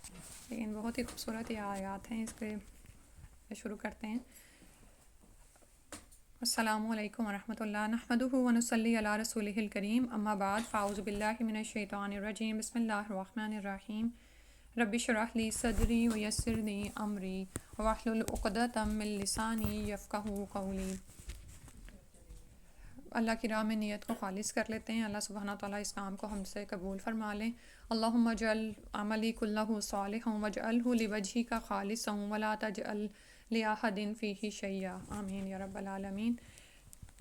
لیکن بہت ہی خوبصورت یہ آیات ہیں، اس کے شروع کرتے ہیں۔ السلام علیکم ورحمۃ اللہ، نحمدہ ونصلی علی رسولہ الکریم، اما بعد، فاعوذ باللہ من الشیطان الرجیم، بسم اللہ الرحمن الرحیم۔ رب اشرح لی صدری ویسر لی امری واحلل عقدۃ من لسانی یفقہوا قولی۔ اللہ کی راہ میں نیت کو خالص کر لیتے ہیں، اللہ سبحانہ تعالیٰ اس کام کو ہم سے قبول فرما لیں۔ اللہم اجعل عملی کلہ صالحا واجعلہ لوجہک خالصا ولا تجعل لأحد فیہ شیئا، آمین یا رب العالمین۔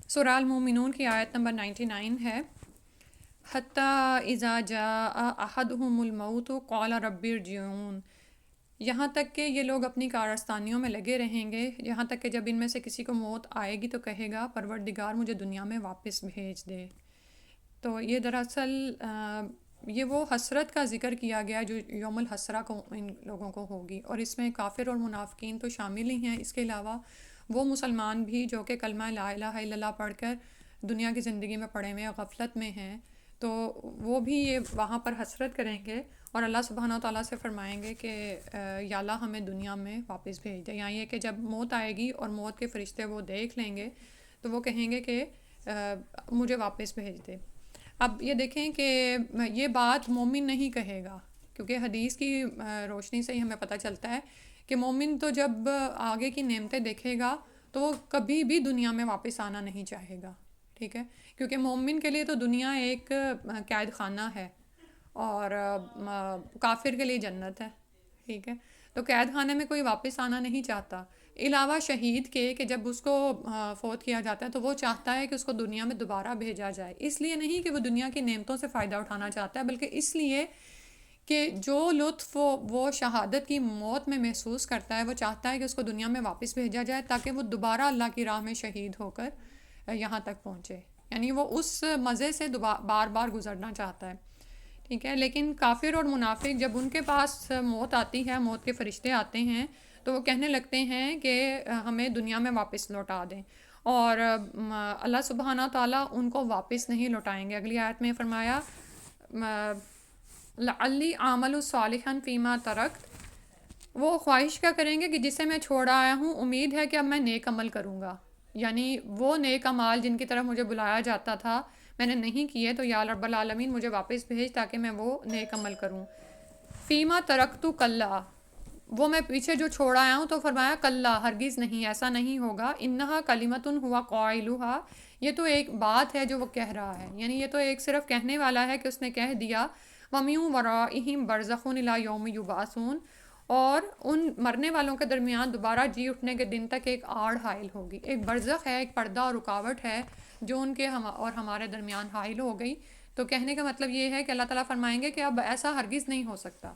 سورہ المومنون کی آیت نمبر 99 ہے، حتی اذا جاء احدہم الموت قال رب ارجعون، یہاں تک کہ یہ لوگ اپنی کارستانیوں میں لگے رہیں گے، یہاں تک کہ جب ان میں سے کسی کو موت آئے گی تو کہے گا پروردگار مجھے دنیا میں واپس بھیج دے۔ تو یہ دراصل یہ وہ حسرت کا ذکر کیا گیا جو یوم الحسرہ کو ان لوگوں کو ہوگی، اور اس میں کافر اور منافقین تو شامل ہی ہیں، اس کے علاوہ وہ مسلمان بھی جو کہ کلمہ لا الہ الا اللہ پڑھ کر دنیا کی زندگی میں پڑے ہوئے غفلت میں ہیں، تو وہ بھی یہ وہاں پر حسرت کریں گے اور اللہ سبحانہ تعالیٰ سے فرمائیں گے کہ یا اللہ ہمیں دنیا میں واپس بھیج دے، یعنی یہ کہ جب موت آئے گی اور موت کے فرشتے وہ دیکھ لیں گے تو وہ کہیں گے کہ مجھے واپس بھیج دے۔ اب یہ دیکھیں کہ یہ بات مومن نہیں کہے گا، کیونکہ حدیث کی روشنی سے ہی ہمیں پتہ چلتا ہے کہ مومن تو جب آگے کی نعمتیں دیکھے گا تو وہ کبھی بھی دنیا میں واپس آنا نہیں چاہے گا، ٹھیک ہے، کیونکہ مومن کے لیے تو دنیا ایک قید خانہ ہے اور کافر کے لیے جنت ہے، ٹھیک ہے، تو قید خانے میں کوئی واپس آنا نہیں چاہتا، علاوہ شہید کے کہ جب اس کو فوت کیا جاتا ہے تو وہ چاہتا ہے کہ اس کو دنیا میں دوبارہ بھیجا جائے، اس لیے نہیں کہ وہ دنیا کی نعمتوں سے فائدہ اٹھانا چاہتا ہے، بلکہ اس لیے کہ جو لطف وہ شہادت کی موت میں محسوس کرتا ہے وہ چاہتا ہے کہ اس کو دنیا میں واپس بھیجا جائے تاکہ وہ دوبارہ اللہ کی راہ میں شہید ہو کر یہاں تک پہنچے، یعنی وہ اس مزے سے بار بار گزرنا چاہتا ہے، ٹھیک ہے۔ لیکن کافر اور منافق جب ان کے پاس موت آتی ہے، موت کے فرشتے آتے ہیں تو وہ کہنے لگتے ہیں کہ ہمیں دنیا میں واپس لوٹا دیں، اور اللہ سبحانہ تعالیٰ ان کو واپس نہیں لوٹائیں گے۔ اگلی آیت میں فرمایا لعلی اعمل صالحا فیما ترکت، وہ خواہش کیا کریں گے کہ جسے میں چھوڑ آیا ہوں امید ہے کہ اب میں نیک عمل کروں گا، یعنی وہ نیک اعمال جن کی طرف مجھے بلایا جاتا تھا میں نے نہیں کیے، تو یا رب العالمین مجھے واپس بھیج تاکہ میں وہ نیک عمل کروں۔ فیما ترکت کلا، وہ میں پیچھے جو چھوڑ آیا ہوں، تو فرمایا کلا، ہرگز نہیں، ایسا نہیں ہوگا، انہا کلمۃ ہوا قائلھا، یہ تو ایک بات ہے جو وہ کہہ رہا ہے، یعنی یہ تو ایک صرف کہنے والا ہے کہ اس نے کہہ دیا، وَمِن وَرَائِهِم بَرْزَخٌ إِلَىٰ يَوْمِ يُبْعَثُونَ، اور ان مرنے والوں کے درمیان دوبارہ جی اٹھنے کے دن تک ایک آڑ حائل ہوگی، ایک برزخ ہے، ایک پردہ اور رکاوٹ ہے جو ان کے اور ہمارے درمیان حائل ہو گئی۔ تو کہنے کا مطلب یہ ہے کہ اللہ تعالیٰ فرمائیں گے کہ اب ایسا ہرگز نہیں ہو سکتا۔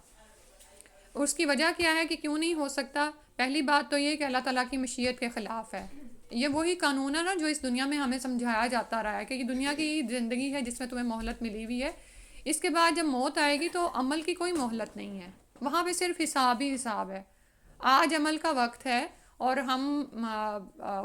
اس کی وجہ کیا ہے کہ کیوں نہیں ہو سکتا؟ پہلی بات تو یہ کہ اللہ تعالیٰ کی مشیت کے خلاف ہے، یہ وہی قانون ہے نا جو اس دنیا میں ہمیں سمجھایا جاتا رہا ہے کہ یہ دنیا کی زندگی ہے جس میں تمہیں مہلت ملی ہوئی ہے، اس کے بعد جب موت آئے گی تو عمل کی کوئی مہلت نہیں ہے، وہاں پہ صرف حساب ہی حساب ہے۔ آج عمل کا وقت ہے اور ہم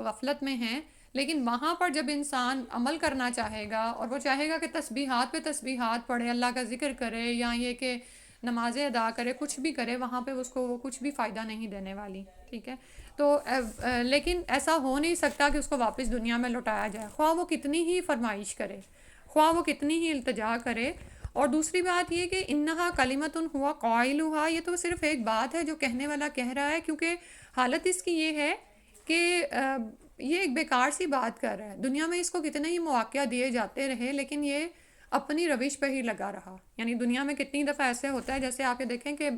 غفلت میں ہیں، لیکن وہاں پر جب انسان عمل کرنا چاہے گا اور وہ چاہے گا کہ تسبیحات پہ تسبیحات پڑھے، اللہ کا ذکر کرے، یا یہ کہ نمازیں ادا کرے، کچھ بھی کرے، وہاں پہ اس کو وہ کچھ بھی فائدہ نہیں دینے والی، ٹھیک ہے۔ تو لیکن ایسا ہو نہیں سکتا کہ اس کو واپس دنیا میں لوٹایا جائے، خواہ وہ کتنی ہی فرمائش کرے، خواہ وہ کتنی ہی التجا کرے۔ اور دوسری بات یہ کہ انہا کلمۃ ہوا قائلھا، یہ تو صرف ایک بات ہے جو کہنے والا کہہ رہا ہے، کیونکہ حالت اس کی یہ ہے کہ یہ ایک بیکار سی بات کر رہا ہے، دنیا میں اس کو کتنے ہی مواقع دیے جاتے رہے لیکن یہ اپنی روش پہ ہی لگا رہا، یعنی دنیا میں کتنی دفعہ ایسے ہوتا ہے، جیسے آپ یہ دیکھیں کہ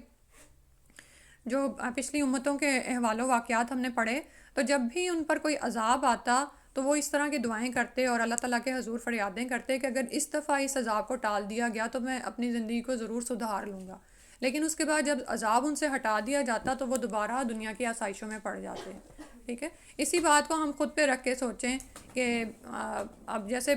جو پچھلی امتوں کے احوال و واقعات ہم نے پڑھے، تو جب بھی ان پر کوئی عذاب آتا تو وہ اس طرح کی دعائیں کرتے اور اللہ تعالیٰ کے حضور فریادیں کرتے کہ اگر اس دفعہ اس عذاب کو ٹال دیا گیا تو میں اپنی زندگی کو ضرور سدھار لوں گا، لیکن اس کے بعد جب عذاب ان سے ہٹا دیا جاتا تو وہ دوبارہ دنیا کی آسائشوں میں پڑ جاتے ہیں، ٹھیک ہے۔ اسی بات کو ہم خود پہ رکھ کے سوچیں کہ اب جیسے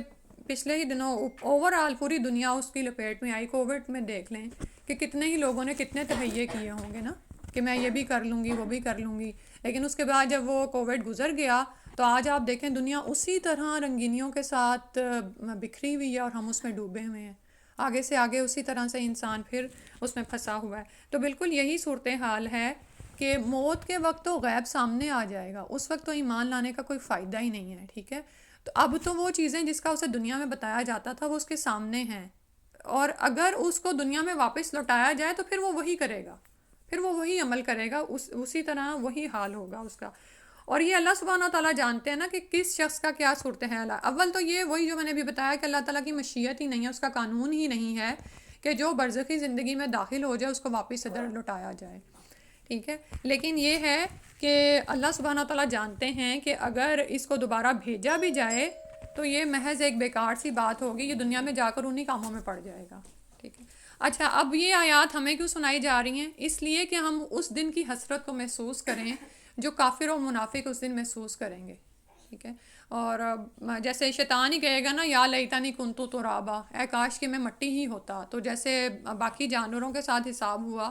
پچھلے ہی دنوں اوور آل پوری دنیا اس کی لپیٹ میں آئی، کووڈ میں دیکھ لیں کہ کتنے ہی لوگوں نے کتنے تہیے کیے ہوں گے نا کہ میں یہ بھی کر لوں گی، وہ بھی کر لوں گی، لیکن اس کے بعد جب وہ کووڈ گزر گیا تو آج آپ دیکھیں دنیا اسی طرح رنگینیوں کے ساتھ بکھری ہوئی ہے اور ہم اس میں ڈوبے ہوئے ہیں، آگے سے آگے اسی طرح سے انسان پھر اس میں پھنسا ہوا ہے. تو بالکل یہی صورتحال ہے کہ موت کے وقت تو غیب سامنے آ جائے گا، اس وقت تو ایمان لانے کا کوئی فائدہ ہی نہیں ہے. ٹھیک ہے، تو اب تو وہ چیزیں جس کا اسے دنیا میں بتایا جاتا تھا وہ اس کے سامنے ہیں، اور اگر اس کو دنیا میں واپس لوٹایا جائے تو پھر وہ وہی کرے گا، پھر وہ وہی عمل کرے گا، اسی طرح وہی حال ہوگا اس کا. اور یہ اللہ سبحانہ و تعالیٰ جانتے ہیں نا کہ کس شخص کا کیا صورتحال ہے. اول تو یہ وہی جو میں نے بھی بتایا کہ اللہ تعالیٰ کی مشیت ہی نہیں ہے، اس کا قانون ہی نہیں ہے کہ جو برزخی زندگی میں داخل ہو جائے اس کو واپس ادھر لوٹایا جائے. ٹھیک ہے، لیکن یہ ہے کہ اللہ سبحانہ و تعالیٰ جانتے ہیں کہ اگر اس کو دوبارہ بھیجا بھی جائے تو یہ محض ایک بیکار سی بات ہوگی، یہ دنیا میں جا کر انہی کاموں میں پڑ جائے گا. ٹھیک ہے. اچھا، اب یہ آیات ہمیں کیوں سنائی جا رہی ہیں؟ اس لیے کہ ہم اس دن کی حسرت کو محسوس کریں جو کافر و منافق اس دن محسوس کریں گے. ٹھیک ہے، اور جیسے شیطان ہی کہے گا نا یا لیتنی کنتو ترابا، اے کاش کہ میں مٹی ہی ہوتا، تو جیسے باقی جانوروں کے ساتھ حساب ہوا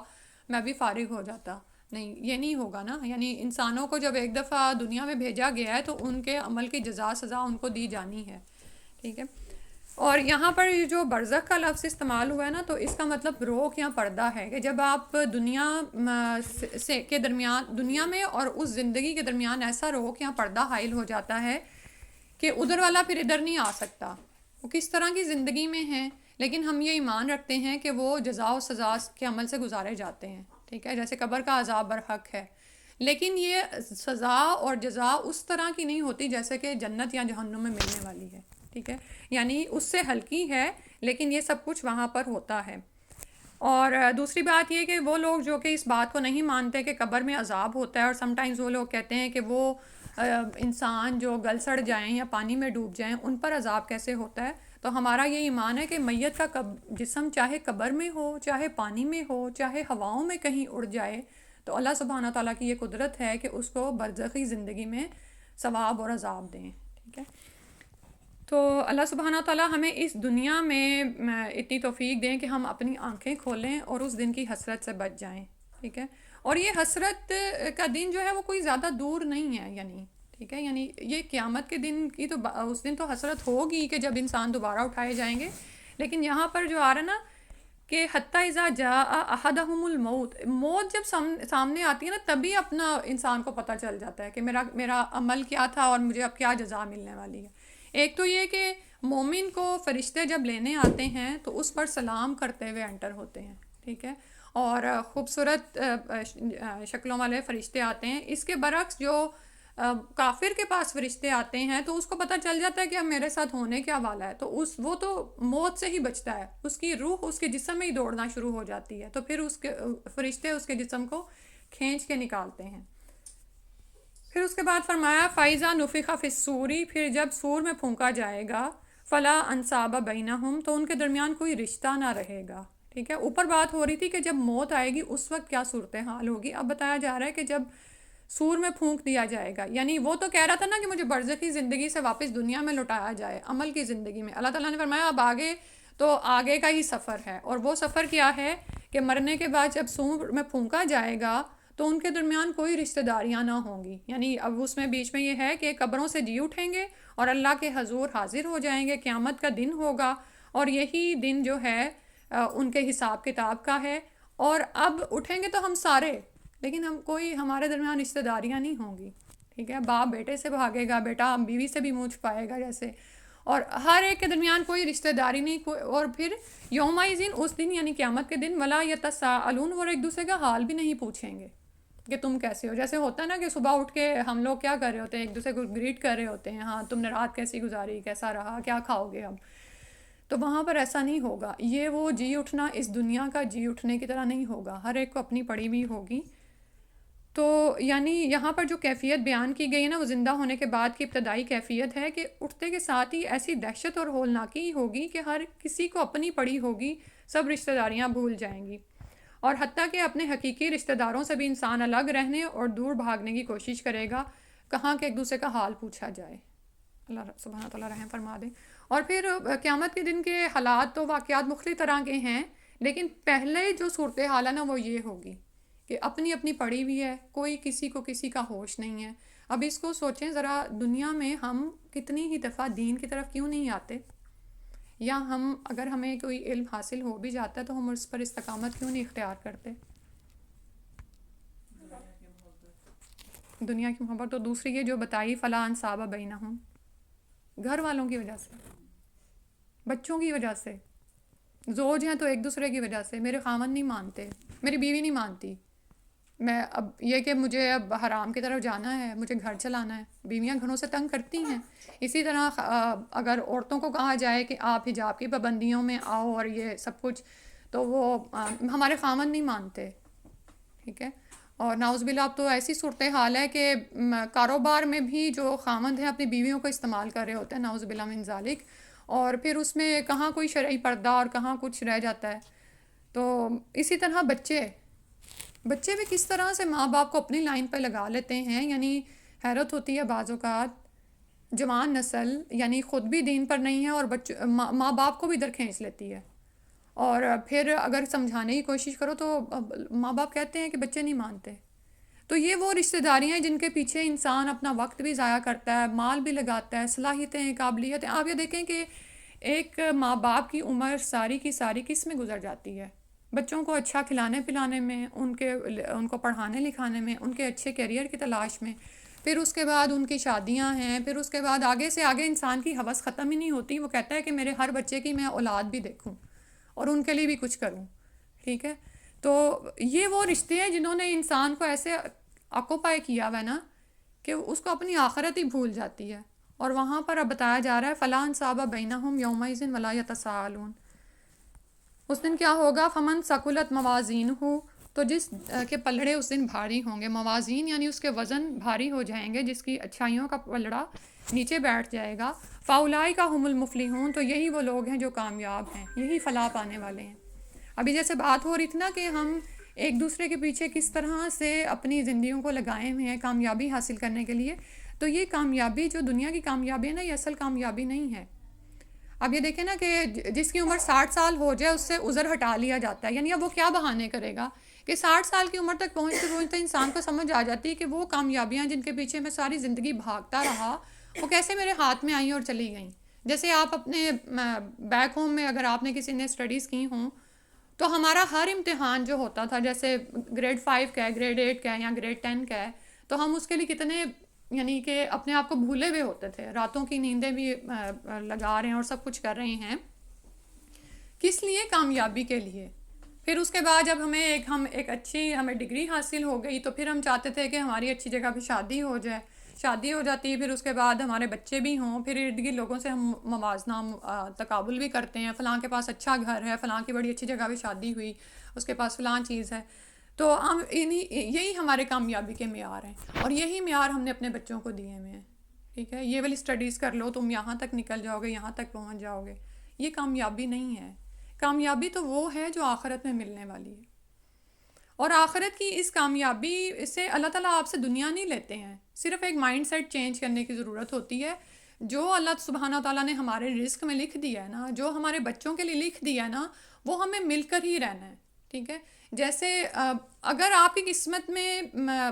میں بھی فارغ ہو جاتا. نہیں، یہ نہیں ہوگا نا. یعنی انسانوں کو جب ایک دفعہ دنیا میں بھیجا گیا ہے تو ان کے عمل کی جزا سزا ان کو دی جانی ہے. ٹھیک ہے. اور یہاں پر جو برزخ کا لفظ استعمال ہوا ہے نا، تو اس کا مطلب روک یا پردہ ہے کہ جب آپ دنیا کے درمیان، دنیا میں اور اس زندگی کے درمیان ایسا روک یا پردہ حائل ہو جاتا ہے کہ ادھر والا پھر ادھر نہیں آ سکتا. وہ کس طرح کی زندگی میں ہیں، لیکن ہم یہ ایمان رکھتے ہیں کہ وہ جزا و سزا کے عمل سے گزارے جاتے ہیں. ٹھیک ہے، جیسے قبر کا عذاب برحق ہے، لیکن یہ سزا اور جزا اس طرح کی نہیں ہوتی جیسے کہ جنت یا جہنم میں ملنے والی ہے. ٹھیک ہے، یعنی اس سے ہلکی ہے، لیکن یہ سب کچھ وہاں پر ہوتا ہے. اور دوسری بات یہ کہ وہ لوگ جو کہ اس بات کو نہیں مانتے کہ قبر میں عذاب ہوتا ہے، اور سم ٹائمز وہ لوگ کہتے ہیں کہ وہ انسان جو گل سڑ جائیں یا پانی میں ڈوب جائیں ان پر عذاب کیسے ہوتا ہے. تو ہمارا یہ ایمان ہے کہ میت کا جسم چاہے قبر میں ہو، چاہے پانی میں ہو، چاہے ہواؤں میں کہیں اڑ جائے، تو اللہ سبحانہ تعالیٰ کی یہ قدرت ہے کہ اس کو برزخی زندگی میں ثواب اور عذاب دیں. ٹھیک ہے، تو اللہ سبحانہ تعالیٰ ہمیں اس دنیا میں اتنی توفیق دیں کہ ہم اپنی آنکھیں کھولیں اور اس دن کی حسرت سے بچ جائیں. ٹھیک ہے، اور یہ حسرت کا دن جو ہے وہ کوئی زیادہ دور نہیں ہے. یعنی ٹھیک ہے، یعنی یہ قیامت کے دن کی تو اس دن تو حسرت ہوگی کہ جب انسان دوبارہ اٹھائے جائیں گے. لیکن یہاں پر جو آ رہا ہے نا کہ حتیٰ اذا جاء احدہم الموت، موت جب سامنے آتی ہے نا تبھی اپنا انسان کو پتہ چل جاتا ہے کہ میرا عمل کیا تھا اور مجھے اب کیا جزا ملنے والی ہے. ایک تو یہ کہ مومن کو فرشتے جب لینے آتے ہیں تو اس پر سلام کرتے ہوئے انٹر ہوتے ہیں. ٹھیک ہے، اور خوبصورت شکلوں والے فرشتے آتے ہیں. اس کے برعکس جو کافر کے پاس فرشتے آتے ہیں تو اس کو پتہ چل جاتا ہے کہ اب میرے ساتھ ہونے کیا والا ہے، تو وہ تو موت سے ہی بچتا ہے، اس کی روح اس کے جسم میں ہی دوڑنا شروع ہو جاتی ہے، تو پھر اس کے فرشتے اس کے جسم کو کھینچ کے نکالتے ہیں. پھر اس کے بعد فرمایا فَإِذَا نُفِخَ فِي الصُّورِ، پھر جب سور میں پھونکا جائے گا، فَلَا أَنْسَابَ بَيْنَهُمْ، تو ان کے درمیان کوئی رشتہ نہ رہے گا. ٹھیک ہے، اوپر بات ہو رہی تھی کہ جب موت آئے گی اس وقت کیا صورتحال ہوگی. اب بتایا جا رہا ہے کہ جب سور میں پھونک دیا جائے گا، یعنی وہ تو کہہ رہا تھا نا کہ مجھے برزخی زندگی سے واپس دنیا میں لوٹایا جائے عمل کی زندگی میں. اللہ تعالیٰ نے فرمایا اب آگے تو آگے کا ہی سفر ہے، اور وہ سفر کیا ہے کہ مرنے کے بعد جب سور میں پھونکا جائے گا تو ان کے درمیان کوئی رشتہ داریاں نہ ہوں گی. یعنی اب اس میں بیچ میں یہ ہے کہ قبروں سے جی اٹھیں گے اور اللہ کے حضور حاضر ہو جائیں گے. قیامت کا دن ہوگا اور یہی دن جو ہے ان کے حساب کتاب کا ہے. اور اب اٹھیں گے تو ہم سارے، لیکن ہمارے درمیان رشتہ داریاں نہیں ہوں گی. ٹھیک ہے، باپ بیٹے سے بھاگے گا، بیٹا بیوی سے بھی منہ چھپائے گا جیسے، اور ہر ایک کے درمیان کوئی رشتہ داری نہیں. اور پھر یومئذ، اس دن یعنی قیامت کے دن، ولا یتساءلون، اور ایک دوسرے کا حال بھی نہیں پوچھیں گے کہ تم کیسے ہو. جیسے ہوتا ہے نا کہ صبح اٹھ کے ہم لوگ کیا کر رہے ہوتے ہیں، ایک دوسرے کو گریٹ کر رہے ہوتے ہیں، ہاں تم نے رات کیسی گزاری، کیسا رہا، کیا کھاؤ گے اب. تو وہاں پر ایسا نہیں ہوگا. یہ وہ جی اٹھنا اس دنیا کا جی اٹھنے کی طرح نہیں ہوگا، ہر ایک کو اپنی پڑی ہوئی ہوگی. تو یعنی یہاں پر جو کیفیت بیان کی گئی ہے نا وہ زندہ ہونے کے بعد کی ابتدائی کیفیت ہے کہ اٹھتے کے ساتھ ہی ایسی دہشت اور ہولناکی ہوگی کہ ہر کسی کو اپنی پڑی ہوگی، سب رشتہ داریاں بھول جائیں گی، اور حتیٰ کہ اپنے حقیقی رشتہ داروں سے بھی انسان الگ رہنے اور دور بھاگنے کی کوشش کرے گا، کہاں کہ ایک دوسرے کا حال پوچھا جائے. اللہ سبحانہ تعالیٰ رحم فرما دے. اور پھر قیامت کے دن کے حالات تو واقعات مختلف طرح کے ہیں، لیکن پہلے جو صورتحال ہے نا وہ یہ ہوگی کہ اپنی اپنی پڑی ہوئی ہے، کوئی کسی کو کسی کا ہوش نہیں ہے. اب اس کو سوچیں ذرا، دنیا میں ہم کتنی ہی دفعہ دین کی طرف کیوں نہیں آتے؟ یا ہم اگر ہمیں کوئی علم حاصل ہو بھی جاتا ہے تو ہم اس پر استقامت کیوں نہیں اختیار کرتے؟ دنیا کی محبت. تو دوسری یہ جو بتائی فلا انصاب بینہم، گھر والوں کی وجہ سے، بچوں کی وجہ سے. زوج ہیں تو ایک دوسرے کی وجہ سے. میرے خامن نہیں مانتے، میری بیوی نہیں مانتی، میں اب یہ کہ مجھے اب حرام کی طرف جانا ہے، مجھے گھر چلانا ہے. بیویاں گھروں سے تنگ کرتی ہیں. اسی طرح اگر عورتوں کو کہا جائے کہ آپ حجاب کی پابندیوں میں آؤ اور یہ سب کچھ، تو وہ ہمارے خامن نہیں مانتے. ٹھیک ہے. اور نعوذ باللہ اب تو ایسی صورتحال ہے کہ کاروبار میں بھی جو خامند ہیں اپنی بیویوں کو استعمال کر رہے ہوتے ہیں، نعوذ باللہ من ذالک. اور پھر اس میں کہاں کوئی شرعی پردہ اور کہاں کچھ رہ جاتا ہے. تو اسی طرح بچے بھی کس طرح سے ماں باپ کو اپنی لائن پہ لگا لیتے ہیں. یعنی حیرت ہوتی ہے بعض اوقات. جوان نسل یعنی خود بھی دین پر نہیں ہے اور ماں باپ کو بھی ادھر کھینچ لیتی ہے. اور پھر اگر سمجھانے کی کوشش کرو تو ماں باپ کہتے ہیں کہ بچے نہیں مانتے. تو یہ وہ رشتہ داریاں ہیں جن کے پیچھے انسان اپنا وقت بھی ضائع کرتا ہے، مال بھی لگاتا ہے، صلاحیتیں، قابلیتیں. آپ یہ دیکھیں کہ ایک ماں باپ کی عمر ساری کی ساری کس میں گزر جاتی ہے؟ بچوں کو اچھا کھلانے پلانے میں، ان کو پڑھانے لکھانے میں، ان کے اچھے کیریئر کی تلاش میں. پھر اس کے بعد ان کی شادیاں ہیں، پھر اس کے بعد آگے سے آگے انسان کی ہوس ختم ہی نہیں ہوتی. وہ کہتا ہے کہ میرے ہر بچے کی میں اولاد بھی دیکھوں اور ان کے لیے بھی کچھ کروں. ٹھیک ہے. تو یہ وہ رشتے ہیں جنہوں نے انسان کو ایسے آکوپائی کیا ہوا ہے نا کہ اس کو اپنی آخرت ہی بھول جاتی ہے. اور وہاں پر اب بتایا جا رہا ہے فلا انصاب بینہم یومئذ ولا یتساءلون. اس دن کیا ہوگا؟ فمن ثقلت موازینہ، تو جس کے پلڑے اس دن بھاری ہوں گے. موازین یعنی اس کے وزن بھاری ہو جائیں گے، جس کی اچھائیوں کا پلڑا نیچے بیٹھ جائے گا. فاولئک ھم المفلحون، تو یہی وہ لوگ ہیں جو کامیاب ہیں، یہی فلاح پانے والے ہیں. ابھی جیسے بات ہو رہی تھی نا کہ ہم ایک دوسرے کے پیچھے کس طرح سے اپنی زندگیوں کو لگائے ہوئے ہیں کامیابی حاصل کرنے کے لیے. تو یہ کامیابی جو دنیا کی کامیابی ہے نا، یہ اصل کامیابی نہیں ہے. اب یہ دیکھیں نا کہ جس کی عمر 60 سال ہو جائے اس سے عذر ہٹا لیا جاتا ہے. یعنی اب وہ کیا بہانے کرے گا کہ 60 سال کی عمر تک پہنچتے پہنچتے انسان کو سمجھ آ جاتی ہے کہ وہ کامیابیاں جن کے پیچھے میں ساری زندگی بھاگتا رہا وہ کیسے میرے ہاتھ میں آئیں اور چلی گئیں. جیسے آپ اپنے بیک ہوم میں اگر آپ نے کسی نے اسٹڈیز کی ہوں تو ہمارا ہر امتحان جو ہوتا تھا، جیسے گریڈ 5 کا ہے، گریڈ 8 کا ہے یا گریڈ 10 کا ہے، تو ہم اس کے لیے کتنے یعنی کہ اپنے آپ کو بھولے ہوئے ہوتے تھے. راتوں کی نیندیں بھی لگا رہے ہیں اور سب کچھ کر رہے ہیں. کس لیے؟ کامیابی کے لیے. پھر اس کے بعد جب ہم ایک اچھی ہمیں ڈگری حاصل ہو گئی تو پھر ہم چاہتے تھے کہ ہماری اچھی جگہ پہ شادی ہو جائے. شادی ہو جاتی ہے، پھر اس کے بعد ہمارے بچے بھی ہوں، پھر ارد گرد لوگوں سے ہم موازنہ تقابل بھی کرتے ہیں. فلاں کے پاس اچھا گھر ہے، فلاں کی بڑی اچھی جگہ پہ شادی ہوئی، اس کے پاس فلاں چیز ہے. تو ہم یہی ہمارے کامیابی کے معیار ہیں اور یہی معیار ہم نے اپنے بچوں کو دیے ہوئے ہیں. ٹھیک ہے. یہ والی اسٹڈیز کر لو، تم یہاں تک نکل جاؤ گے، یہاں تک پہنچ جاؤ گے. یہ کامیابی نہیں ہے. کامیابی تو وہ ہے جو آخرت میں ملنے والی ہے. اور آخرت کی اس کامیابی سے اللہ تعالیٰ آپ سے دنیا نہیں لیتے ہیں. صرف ایک مائنڈ سیٹ چینج کرنے کی ضرورت ہوتی ہے. جو اللہ سبحانہ تعالیٰ نے ہمارے رزق میں لکھ دیا ہے نا، جو ہمارے بچوں کے لیے لکھ دیا ہے نا، وہ ہمیں مل کر ہی رہنا ہے. ٹھیک ہے. جیسے اگر آپ کی قسمت میں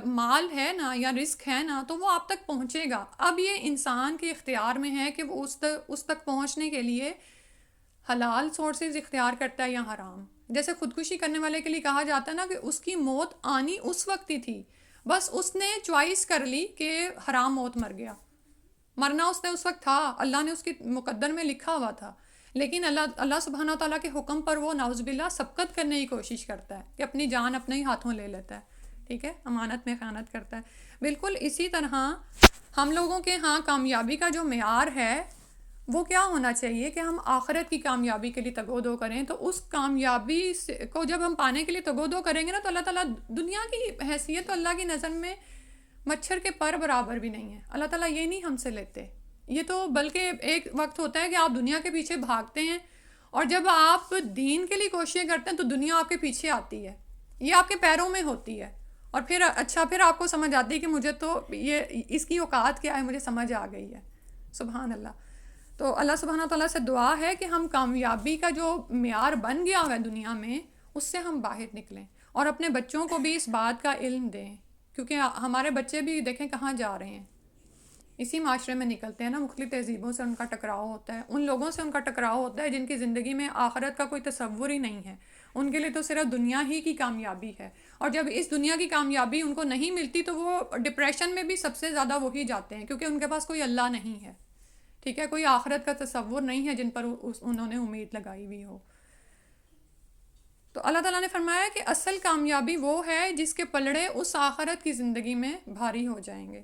مال ہے نا یا رزق ہے نا تو وہ آپ تک پہنچے گا. اب یہ انسان کے اختیار میں ہے کہ وہ اس تک پہنچنے کے لیے حلال سورسز اختیار کرتا ہے یا حرام. جیسے خودکشی کرنے والے کے لیے کہا جاتا ہے نا کہ اس کی موت آنی اس وقت ہی تھی، بس اس نے چوائس کر لی کہ حرام موت مر گیا. مرنا اس نے اس وقت تھا، اللہ نے اس کی مقدر میں لکھا ہوا تھا. لیکن اللہ سبحانہ تعالیٰ کے حکم پر وہ نعوذ باللہ سبقت کرنے کی کوشش کرتا ہے کہ اپنی جان اپنے ہی ہاتھوں لے لیتا ہے. ٹھیک ہے. امانت میں خیانت کرتا ہے. بالکل اسی طرح ہم لوگوں کے ہاں کامیابی کا جو معیار ہے وہ کیا ہونا چاہیے کہ ہم آخرت کی کامیابی کے لیے تگ و دو کریں. تو اس کامیابی کو جب ہم پانے کے لیے تگ و دو کریں گے نا تو اللہ تعالیٰ دنیا کی حیثیت تو اللہ کی نظر میں مچھر کے پر برابر بھی نہیں ہے. اللہ تعالیٰ یہ نہیں ہم سے لیتے. یہ تو بلکہ ایک وقت ہوتا ہے کہ آپ دنیا کے پیچھے بھاگتے ہیں اور جب آپ دین کے لیے کوششیں کرتے ہیں تو دنیا آپ کے پیچھے آتی ہے. یہ آپ کے پیروں میں ہوتی ہے. اور پھر پھر آپ کو سمجھ آتی ہے کہ مجھے تو یہ اس کی اوقات کیا ہے، مجھے سمجھ آ گئی ہے. سبحان اللہ. تو اللہ سبحانہ تعالیٰ سے دعا ہے کہ ہم کامیابی کا جو معیار بن گیا ہوا ہے دنیا میں اس سے ہم باہر نکلیں اور اپنے بچوں کو بھی اس بات کا علم دیں. کیونکہ ہمارے بچے بھی دیکھیں کہاں جا رہے ہیں. اسی معاشرے میں نکلتے ہیں نا، مختلف تہذیبوں سے ان کا ٹکراؤ ہوتا ہے، ان لوگوں سے ان کا ٹکراؤ ہوتا ہے جن کی زندگی میں آخرت کا کوئی تصور ہی نہیں ہے، ان کے لیے تو صرف دنیا ہی کی کامیابی ہے، اور جب اس دنیا کی کامیابی ان کو نہیں ملتی تو وہ ڈپریشن میں بھی سب سے زیادہ وہی جاتے ہیں، کیونکہ ان کے پاس کوئی اللہ نہیں ہے، ٹھیک ہے، کوئی آخرت کا تصور نہیں ہے جن پر انہوں نے امید لگائی ہوئی ہو۔ تو اللہ تعالیٰ نے فرمایا کہ اصل کامیابی وہ ہے جس کے پلڑے اس آخرت کی زندگی میں بھاری ہو جائیں گے۔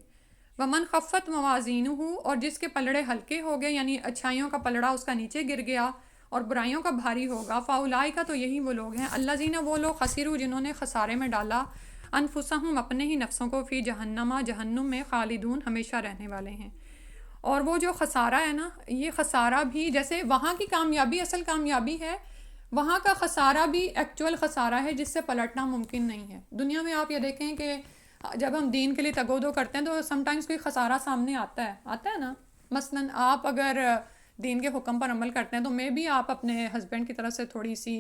ومن خفت موازینہ، اور جس کے پلڑے ہلکے ہو گئے، یعنی اچھائیوں کا پلڑا اس کا نیچے گر گیا اور برائیوں کا بھاری ہوگا، فاولائکا، تو یہی وہ لوگ ہیں، الذین، وہ لوگ، خسروا، جنہوں نے خسارے میں ڈالا، انفسہم، اپنے ہی نفسوں کو، فی جہنم، جہنم میں، خالدون، ہمیشہ رہنے والے ہیں۔ اور وہ جو خسارہ ہے نا، یہ خسارہ بھی جیسے وہاں کی کامیابی اصل کامیابی ہے، وہاں کا خسارہ بھی ایکچول خسارہ ہے جس سے پلٹنا ممکن نہیں ہے۔ دنیا میں آپ یہ دیکھیں کہ جب ہم دین کے لیے تگ و دو کرتے ہیں تو سم ٹائمز کوئی خسارہ سامنے آتا ہے نا، مثلاً آپ اگر دین کے حکم پر عمل کرتے ہیں تو میں بھی آپ اپنے ہسبینڈ کی طرف سے تھوڑی سی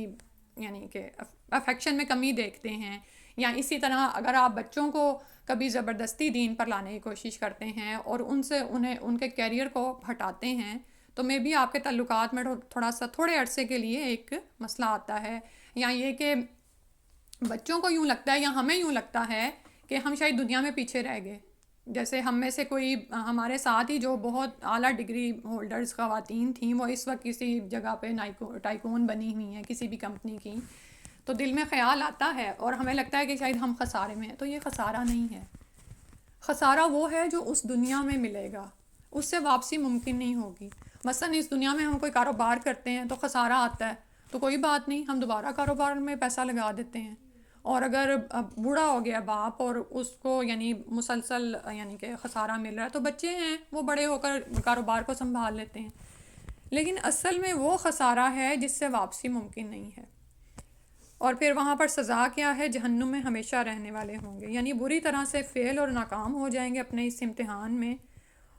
یعنی کہ افیکشن میں کمی دیکھتے ہیں، یا اسی طرح اگر آپ بچوں کو کبھی زبردستی دین پر لانے کی کوشش کرتے ہیں اور ان سے ان کے کیریئر کو ہٹاتے ہیں تو میں بھی آپ کے تعلقات میں تھوڑے عرصے کے لیے ایک مسئلہ آتا ہے، یا یہ کہ بچوں کو یوں لگتا ہے یا ہمیں یوں لگتا ہے کہ ہم شاید دنیا میں پیچھے رہ گئے، جیسے ہم میں سے کوئی ہمارے ساتھ ہی جو بہت اعلیٰ ڈگری ہولڈرز خواتین تھیں وہ اس وقت کسی جگہ پہ ٹائکون بنی ہوئی ہیں کسی بھی کمپنی کی، تو دل میں خیال آتا ہے اور ہمیں لگتا ہے کہ شاید ہم خسارے میں ہیں، تو یہ خسارہ نہیں ہے، خسارہ وہ ہے جو اس دنیا میں ملے گا، اس سے واپسی ممکن نہیں ہوگی۔ مثلاً اس دنیا میں ہم کوئی کاروبار کرتے ہیں تو خسارہ آتا ہے تو کوئی بات نہیں، ہم دوبارہ کاروبار میں پیسہ لگا دیتے ہیں، اور اگر بوڑھا ہو گیا باپ اور اس کو یعنی مسلسل یعنی کہ خسارہ مل رہا ہے تو بچے ہیں وہ بڑے ہو کر کاروبار کو سنبھال لیتے ہیں، لیکن اصل میں وہ خسارہ ہے جس سے واپسی ممکن نہیں ہے۔ اور پھر وہاں پر سزا کیا ہے؟ جہنم میں ہمیشہ رہنے والے ہوں گے، یعنی بری طرح سے فیل اور ناکام ہو جائیں گے اپنے اس امتحان میں،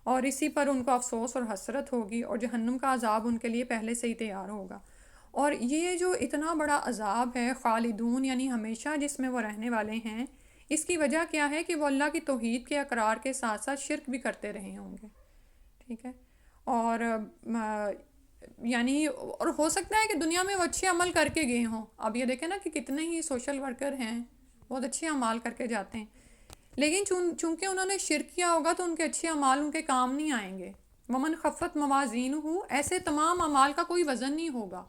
اور اسی پر ان کو افسوس اور حسرت ہوگی، اور جہنم کا عذاب ان کے لیے پہلے سے ہی تیار ہوگا۔ اور یہ جو اتنا بڑا عذاب ہے خالدون یعنی ہمیشہ جس میں وہ رہنے والے ہیں، اس کی وجہ کیا ہے کہ وہ اللہ کی توحید کے اقرار کے ساتھ ساتھ شرک بھی کرتے رہے ہوں گے، ٹھیک ہے، اور یعنی اور ہو سکتا ہے کہ دنیا میں وہ اچھے عمل کر کے گئے ہوں، اب یہ دیکھیں نا کہ کتنے ہی سوشل ورکر ہیں بہت اچھے اعمال کر کے جاتے ہیں، لیکن چونکہ انہوں نے شرک کیا ہوگا تو ان کے اچھے اعمال ان کے کام نہیں آئیں گے۔ ومن خفت موازینہ، ایسے تمام اعمال کا کوئی وزن نہیں ہوگا،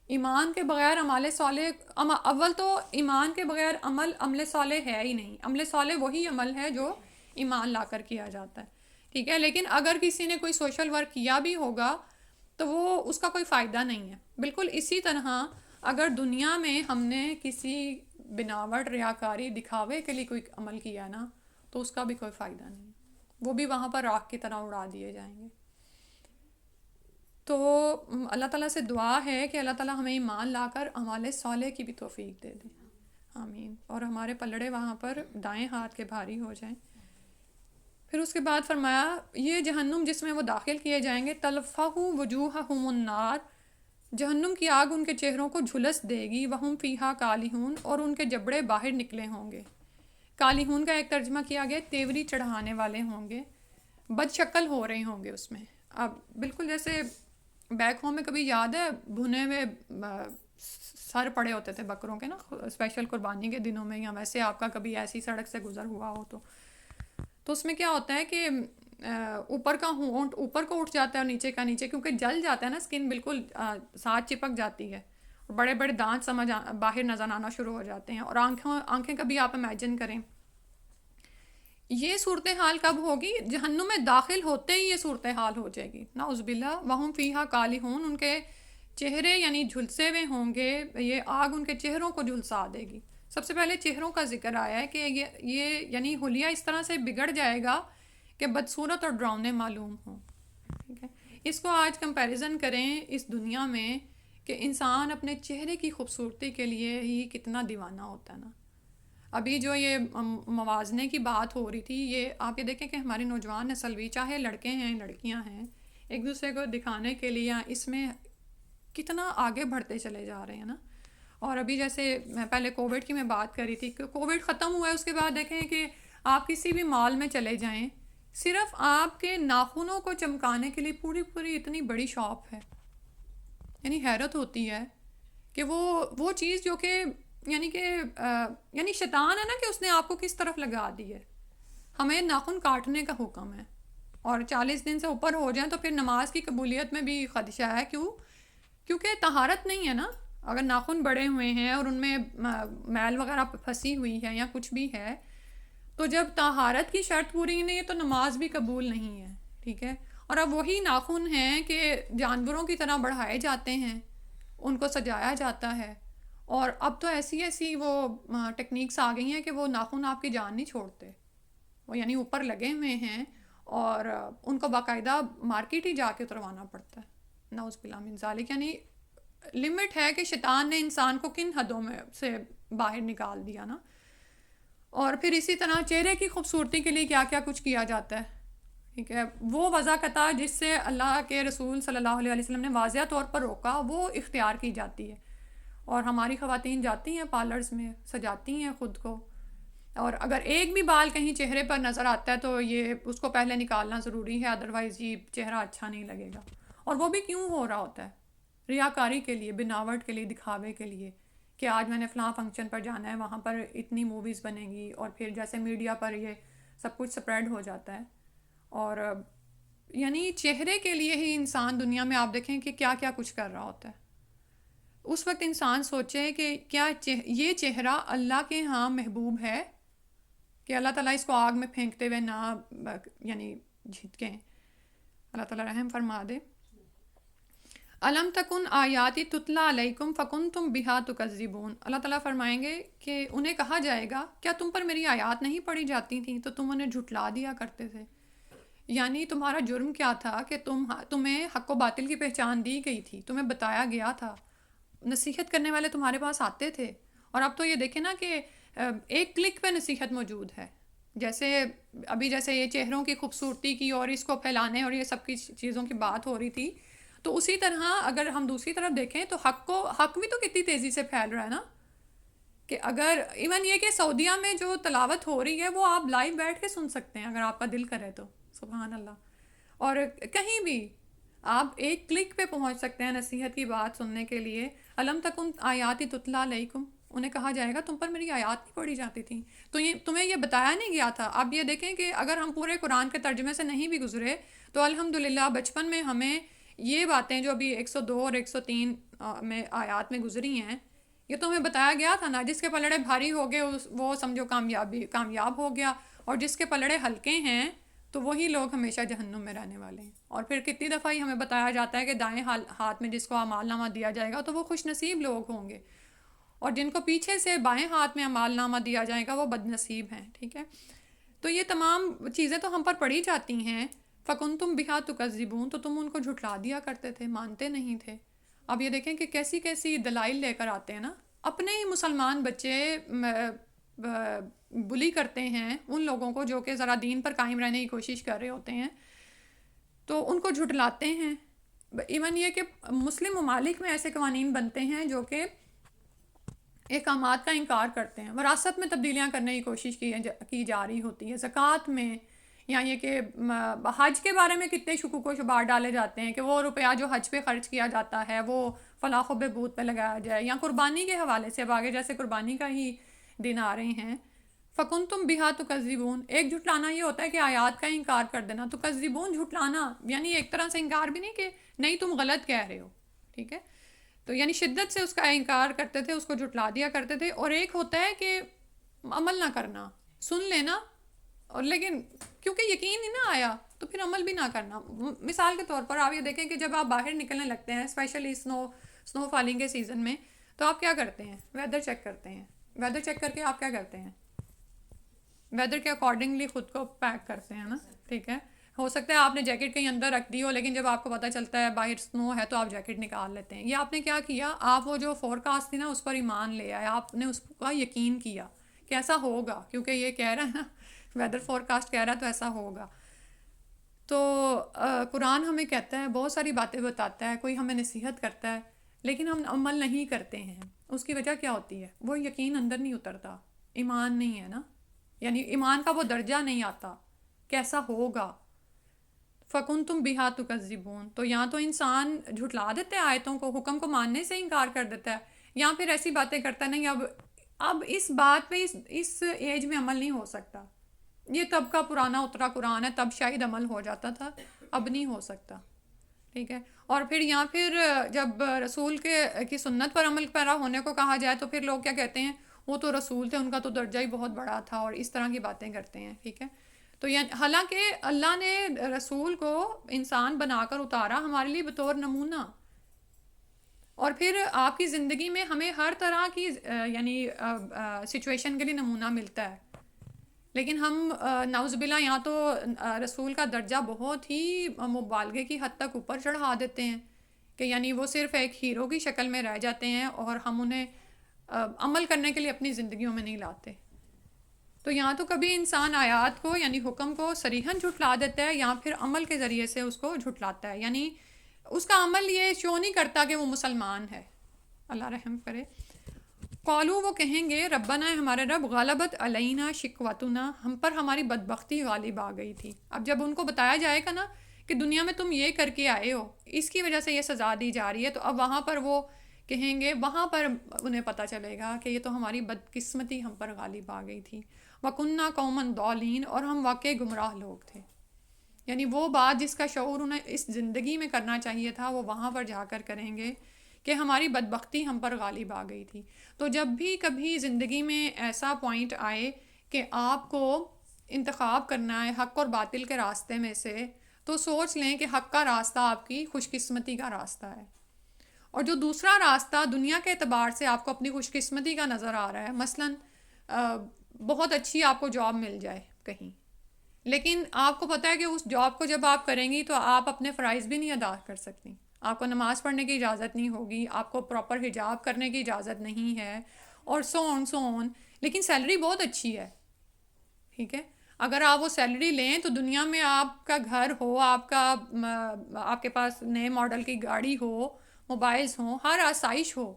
ایمان کے بغیر عمل صالح، اول تو ایمان کے بغیر عمل صالح ہے ہی نہیں، عمل صالح وہی عمل ہے جو ایمان لا کر کیا جاتا ہے، ٹھیک ہے، لیکن اگر کسی نے کوئی سوشل ورک کیا بھی ہوگا تو وہ اس کا کوئی فائدہ نہیں ہے۔ بالکل اسی طرح اگر دنیا میں ہم نے کسی بناوٹ، ریاکاری، دکھاوے کے لیے کوئی عمل کیا نا تو اس کا بھی کوئی فائدہ نہیں، وہ بھی وہاں پر راکھ کی طرح اڑا دیے جائیں گے۔ تو اللہ تعالیٰ سے دعا ہے کہ اللہ تعالیٰ ہمیں ایمان لا کر اعمال صالح کی بھی توفیق دے دے، آمین، اور ہمارے پلڑے وہاں پر دائیں ہاتھ کے بھاری ہو جائیں۔ پھر اس کے بعد فرمایا یہ جہنم جس میں وہ داخل کیے جائیں گے، تلفہ وجوہہم النار، جہنم کی آگ ان کے چہروں کو جھلس دے گی، وہم فیہا کالہون، اور ان کے جبڑے باہر نکلے ہوں گے۔ کالہون کا ایک ترجمہ کیا گیا تیوری چڑھانے والے ہوں گے، بد شکل ہو رہے ہوں گے اس میں۔ اب بالکل جیسے بیک ہوم میں کبھی یاد ہے بھنے ہوئے سر پڑے ہوتے تھے بکروں کے نا، اسپیشل قربانی کے دنوں میں، یا ویسے آپ کا کبھی ایسی سڑک سے گزر ہوا ہو تو اس میں کیا ہوتا ہے کہ اوپر کا ہونٹ اوپر کو اٹھ جاتا ہے اور نیچے کا نیچے، کیونکہ جل جاتا ہے نا، اسکن بالکل ساتھ چپک جاتی ہے، بڑے بڑے دانت باہر نظر آنا شروع ہو جاتے ہیں، اور آنکھیں کبھی آپ امیجن کریں یہ صورتحال کب ہوگی؟ جہنم میں داخل ہوتے ہی یہ صورتحال ہو جائے گی، نعوذ باللہ۔ وہم فیہا کالہون، ان کے چہرے یعنی جھلسے ہوئے ہوں گے، یہ آگ ان کے چہروں کو جھلسا دے گی۔ سب سے پہلے چہروں کا ذکر آیا ہے کہ یہ یعنی حلیہ اس طرح سے بگڑ جائے گا کہ بدصورت اور ڈراؤنے معلوم ہوں، ٹھیک ہے۔ اس کو آج کمپیریزن کریں اس دنیا میں کہ انسان اپنے چہرے کی خوبصورتی کے لیے ہی کتنا دیوانہ ہوتا ہے نا۔ ابھی جو یہ موازنے کی بات ہو رہی تھی، یہ آپ یہ دیکھیں کہ ہماری نوجوان نسل بھی، چاہے لڑکے ہیں لڑکیاں ہیں، ایک دوسرے کو دکھانے کے لیے اس میں کتنا آگے بڑھتے چلے جا رہے ہیں نا۔ اور ابھی جیسے میں پہلے کووڈ کی میں بات کر رہی تھی کہ کووڈ ختم ہوا ہے، اس کے بعد دیکھیں کہ آپ کسی بھی مال میں چلے جائیں، صرف آپ کے ناخنوں کو چمکانے کے لیے پوری پوری اتنی بڑی شاپ ہے. یعنی حیرت ہوتی ہے کہ وہ چیز جو کہ یعنی کہ یعنی شیطان ہے نا کہ اس نے آپ کو کس طرف لگا دی ہے. ہمیں ناخن کاٹنے کا حکم ہے اور 40 دن سے اوپر ہو جائیں تو پھر نماز کی قبولیت میں بھی خدشہ ہے. کیونکہ طہارت نہیں ہے نا. اگر ناخن بڑے ہوئے ہیں اور ان میں میل وغیرہ پھنسی ہوئی ہے یا کچھ بھی ہے تو جب طہارت کی شرط پوری نہیں ہے تو نماز بھی قبول نہیں ہے. ٹھیک ہے. اور اب وہی ناخن ہیں کہ جانوروں کی طرح بڑھائے جاتے ہیں, ان کو سجایا جاتا ہے, اور اب تو ایسی وہ ٹیکنیکس آ گئی ہیں کہ وہ ناخن آپ کی جان نہیں چھوڑتے. وہ یعنی اوپر لگے ہوئے ہیں اور ان کو باقاعدہ مارکیٹ ہی جا کے اتروانا پڑتا ہے. نعوذ باللہ من ذالک. یعنی لمٹ ہے کہ شیطان نے انسان کو کن حدوں میں سے باہر نکال دیا نا. اور پھر اسی طرح چہرے کی خوبصورتی کے لیے کیا کیا کچھ کیا جاتا ہے. ٹھیک ہے. وہ وضاقتہ جس سے اللہ کے رسول صلی اللہ علیہ وسلم نے واضح طور پر روکا وہ اختیار کی جاتی ہے. اور ہماری خواتین جاتی ہیں پارلرز میں, سجاتی ہیں خود کو, اور اگر ایک بھی بال کہیں چہرے پر نظر آتا ہے تو یہ اس کو پہلے نکالنا ضروری ہے, ادروائز یہ چہرہ اچھا نہیں لگے گا. اور وہ بھی کیوں ہو رہا ہوتا ہے؟ ریاکاری کے لیے, بناوٹ کے لیے, دکھاوے کے لیے کہ آج میں نے فلاں فنکشن پر جانا ہے, وہاں پر اتنی موویز بنے گی, اور پھر جیسے میڈیا پر یہ سب کچھ سپریڈ ہو جاتا ہے. اور یعنی چہرے کے لیے ہی انسان دنیا میں آپ دیکھیں کہ کیا کیا کچھ کر رہا ہوتا ہے. اس وقت انسان سوچے کہ کیا یہ چہرہ اللہ کے ہاں محبوب ہے کہ اللہ تعالیٰ اس کو آگ میں پھینکتے ہوئے نہ یعنی جھٹکیں. اللہ تعالیٰ رحم فرما دے. الم تکن آیاتی تتلا علیکم فکنتم بہا تکذبون. اللہ تعالیٰ فرمائیں گے کہ انہیں کہا جائے گا کیا تم پر میری آیات نہیں پڑھی جاتی تھیں تو تم انہیں جھٹلا دیا کرتے تھے. یعنی تمہارا جرم کیا تھا کہ تمہیں حق و باطل کی پہچان دی گئی تھی, تمہیں بتایا گیا تھا, نصیحت کرنے والے تمہارے پاس آتے تھے. اور اب تو یہ دیکھیں نا کہ ایک کلک پہ نصیحت موجود ہے. جیسے یہ چہروں کی خوبصورتی کی اور اس کو پھیلانے اور یہ سب کی چیزوں کی بات ہو رہی تھی, تو اسی طرح اگر ہم دوسری طرف دیکھیں تو حق بھی تو کتنی تیزی سے پھیل رہا ہے نا. کہ اگر ایون یہ کہ سعودیہ میں جو تلاوت ہو رہی ہے وہ آپ لائیو بیٹھ کے سن سکتے ہیں اگر آپ کا دل کرے تو. سبحان اللہ. اور کہیں بھی آپ ایک کلک پہ پہنچ سکتے ہیں نصیحت کی بات سننے کے لیے. الم تکن آیاتی تتلا علیکم, انہیں کہا جائے گا تم پر میری آیات نہیں پڑھی جاتی تھیں تو تمہیں یہ بتایا نہیں گیا تھا. اب یہ دیکھیں کہ اگر ہم پورے قرآن کے ترجمے سے نہیں بھی گزرے تو الحمدللہ بچپن میں ہمیں یہ باتیں جو ابھی 102 اور 103 میں آیات میں گزری ہیں یہ تو ہمیں بتایا گیا تھا نا. جس کے پلڑے بھاری ہو گئے وہ سمجھو کامیاب ہو گیا, اور جس کے پلڑے ہلکے ہیں تو وہی لوگ ہمیشہ جہنم میں رہنے والے ہیں. اور پھر کتنی دفعہ ہی ہمیں بتایا جاتا ہے کہ دائیں ہاتھ میں جس کو اعمال نامہ دیا جائے گا تو وہ خوش نصیب لوگ ہوں گے, اور جن کو پیچھے سے بائیں ہاتھ میں اعمال نامہ دیا جائے گا وہ بد نصیب ہیں. ٹھیک ہے. تو یہ تمام چیزیں تو ہم پر پڑھی جاتی ہیں. فکنتم بہا تکذبون, تو تم ان کو جھٹلا دیا کرتے تھے, مانتے نہیں تھے. اب یہ دیکھیں کہ کیسی کیسی دلائل لے کر آتے ہیں نا. اپنے ہی مسلمان بچے بلی کرتے ہیں ان لوگوں کو جو کہ ذرا دین پر قائم رہنے کی کوشش کر رہے ہوتے ہیں, تو ان کو جھٹلاتے ہیں. ایون یہ کہ مسلم ممالک میں ایسے قوانین بنتے ہیں جو کہ احکامات کا انکار کرتے ہیں. وراثت میں تبدیلیاں کرنے کی کوشش کی جا رہی ہوتی ہے, زکوٰۃ میں, یا یہ کہ حج کے بارے میں کتنے شکوک و شبہات ڈالے جاتے ہیں کہ وہ روپیہ جو حج پہ خرچ کیا جاتا ہے وہ فلاح و بہبود پہ لگایا جائے, یا قربانی کے حوالے سے اب آگے جیسے قربانی کا ہی دن آ رہے ہیں. فکنتم بہا تکذبون, ایک جھٹلانا یہ ہوتا ہے کہ آیات کا انکار کر دینا. تکذبون جھٹلانا یعنی ایک طرح سے انکار بھی نہیں کہ نہیں تم غلط کہہ رہے ہو. ٹھیک ہے. تو یعنی شدت سے اس کا انکار کرتے تھے, اس کو جھٹلا دیا کرتے تھے. اور ایک ہوتا ہے کہ عمل نہ کرنا, سن لینا اور لیکن کیونکہ یقین ہی نہ آیا تو پھر عمل بھی نہ کرنا. مثال کے طور پر آپ یہ دیکھیں کہ جب آپ باہر نکلنے لگتے ہیں اسپیشلی سنو فالنگ کے سیزن میں, تو آپ کیا کرتے ہیں؟ ویدر چیک کرتے ہیں. ویدر چیک کر کے آپ کیا کرتے ہیں؟ ویدر کے اکارڈنگلی خود کو پیک کرتے ہیں نا. ٹھیک ہے. ہو سکتا ہے آپ نے جیکٹ کہیں اندر رکھ دی ہو, لیکن جب آپ کو پتہ چلتا ہے باہر سنو ہے تو آپ جیکٹ نکال لیتے ہیں. یہ آپ نے کیا کیا؟ آپ وہ جو فور کاسٹ تھی نا اس پر ایمان لے آئے, آپ نے اس کا یقین کیا کہ ایسا ہوگا, کیونکہ یہ کہہ رہا ہے نا ویدر فور کاسٹ کہہ رہا ہے تو ایسا ہوگا. تو قرآن ہمیں کہتا ہے, بہت ساری باتیں بتاتا ہے, کوئی ہمیں نصیحت کرتا ہے, لیکن ہم عمل نہیں کرتے ہیں. اس کی وجہ کیا ہوتی ہے؟ وہ یقین اندر نہیں اترتا, ایمان نہیں ہے نا. یعنی ایمان کا وہ درجہ نہیں آتا کیسا ہوگا. فکن تم بہا تکذبون، تو یا تو انسان جھٹلا دیتا ہے آیتوں کو، حکم کو ماننے سے انکار کر دیتا ہے، یا پھر ایسی باتیں کرتا ہے نہیں اب اس بات پہ اس ایج میں عمل نہیں ہو سکتا، یہ تب کا پرانا اترا قرآن ہے، تب شاید عمل ہو جاتا تھا، اب نہیں ہو سکتا. ٹھیک ہے. اور پھر یا پھر جب رسول کی سنت پر عمل پیرا ہونے کو کہا جائے تو پھر لوگ کیا کہتے ہیں، وہ تو رسول تھے، ان کا تو درجہ ہی بہت بڑا تھا، اور اس طرح کی باتیں کرتے ہیں. ٹھیک ہے. تو حالانکہ اللہ نے رسول کو انسان بنا کر اتارا ہمارے لیے بطور نمونہ، اور پھر آپ کی زندگی میں ہمیں ہر طرح کی یعنی سچویشن کے لیے نمونہ ملتا ہے. لیکن ہم نعوذ باللہ یہاں تو رسول کا درجہ بہت ہی مبالغے کی حد تک اوپر چڑھا دیتے ہیں کہ یعنی وہ صرف ایک ہیرو کی شکل میں رہ جاتے ہیں، اور ہم انہیں عمل کرنے کے لیے اپنی زندگیوں میں نہیں لاتے. تو یہاں تو کبھی انسان آیات کو یعنی حکم کو صریحاً جھٹلا دیتا ہے، یا پھر عمل کے ذریعے سے اس کو جھٹلاتا ہے، یعنی اس کا عمل یہ شو نہیں کرتا کہ وہ مسلمان ہے. اللہ رحم کرے. قالو، وہ کہیں گے، ربنا، ہمارے رب، غلبت علینا شقوتنا، ہم پر ہماری بدبختی غالب آ گئی تھی. اب جب ان کو بتایا جائے گا نا کہ دنیا میں تم یہ کر کے آئے ہو، اس کی وجہ سے یہ سزا دی جا رہی ہے، تو اب وہاں پر وہ کہیں گے، وہاں پر انہیں پتہ چلے گا کہ یہ تو ہماری بدقسمتی ہم پر غالب آ گئی تھی. وَكُنَّا قَوْمًا ضَالِينَ، اور ہم واقعی گمراہ لوگ تھے. یعنی وہ بات جس کا شعور انہیں اس زندگی میں کرنا چاہیے تھا وہ وہاں پر جا کر کریں گے کہ ہماری بدبختی ہم پر غالب آ گئی تھی. تو جب بھی کبھی زندگی میں ایسا پوائنٹ آئے کہ آپ کو انتخاب کرنا ہے حق اور باطل کے راستے میں سے، تو سوچ لیں کہ حق کا راستہ آپ کی خوش قسمتی کا راستہ ہے، اور جو دوسرا راستہ دنیا کے اعتبار سے آپ کو اپنی خوش قسمتی کا نظر آ رہا ہے، مثلاً بہت اچھی آپ کو جاب مل جائے کہیں، لیکن آپ کو پتہ ہے کہ اس جاب کو جب آپ کریں گی تو آپ اپنے فرائض بھی نہیں ادا کر سکتی، آپ کو نماز پڑھنے کی اجازت نہیں ہوگی، آپ کو پراپر حجاب کرنے کی اجازت نہیں ہے، اور سو آن، لیکن سیلری بہت اچھی ہے. ٹھیک ہے. اگر آپ وہ سیلری لیں تو دنیا میں آپ کا گھر ہو، آپ کے پاس نئے ماڈل کی گاڑی ہو، موبائلز ہوں، ہر آسائش ہو،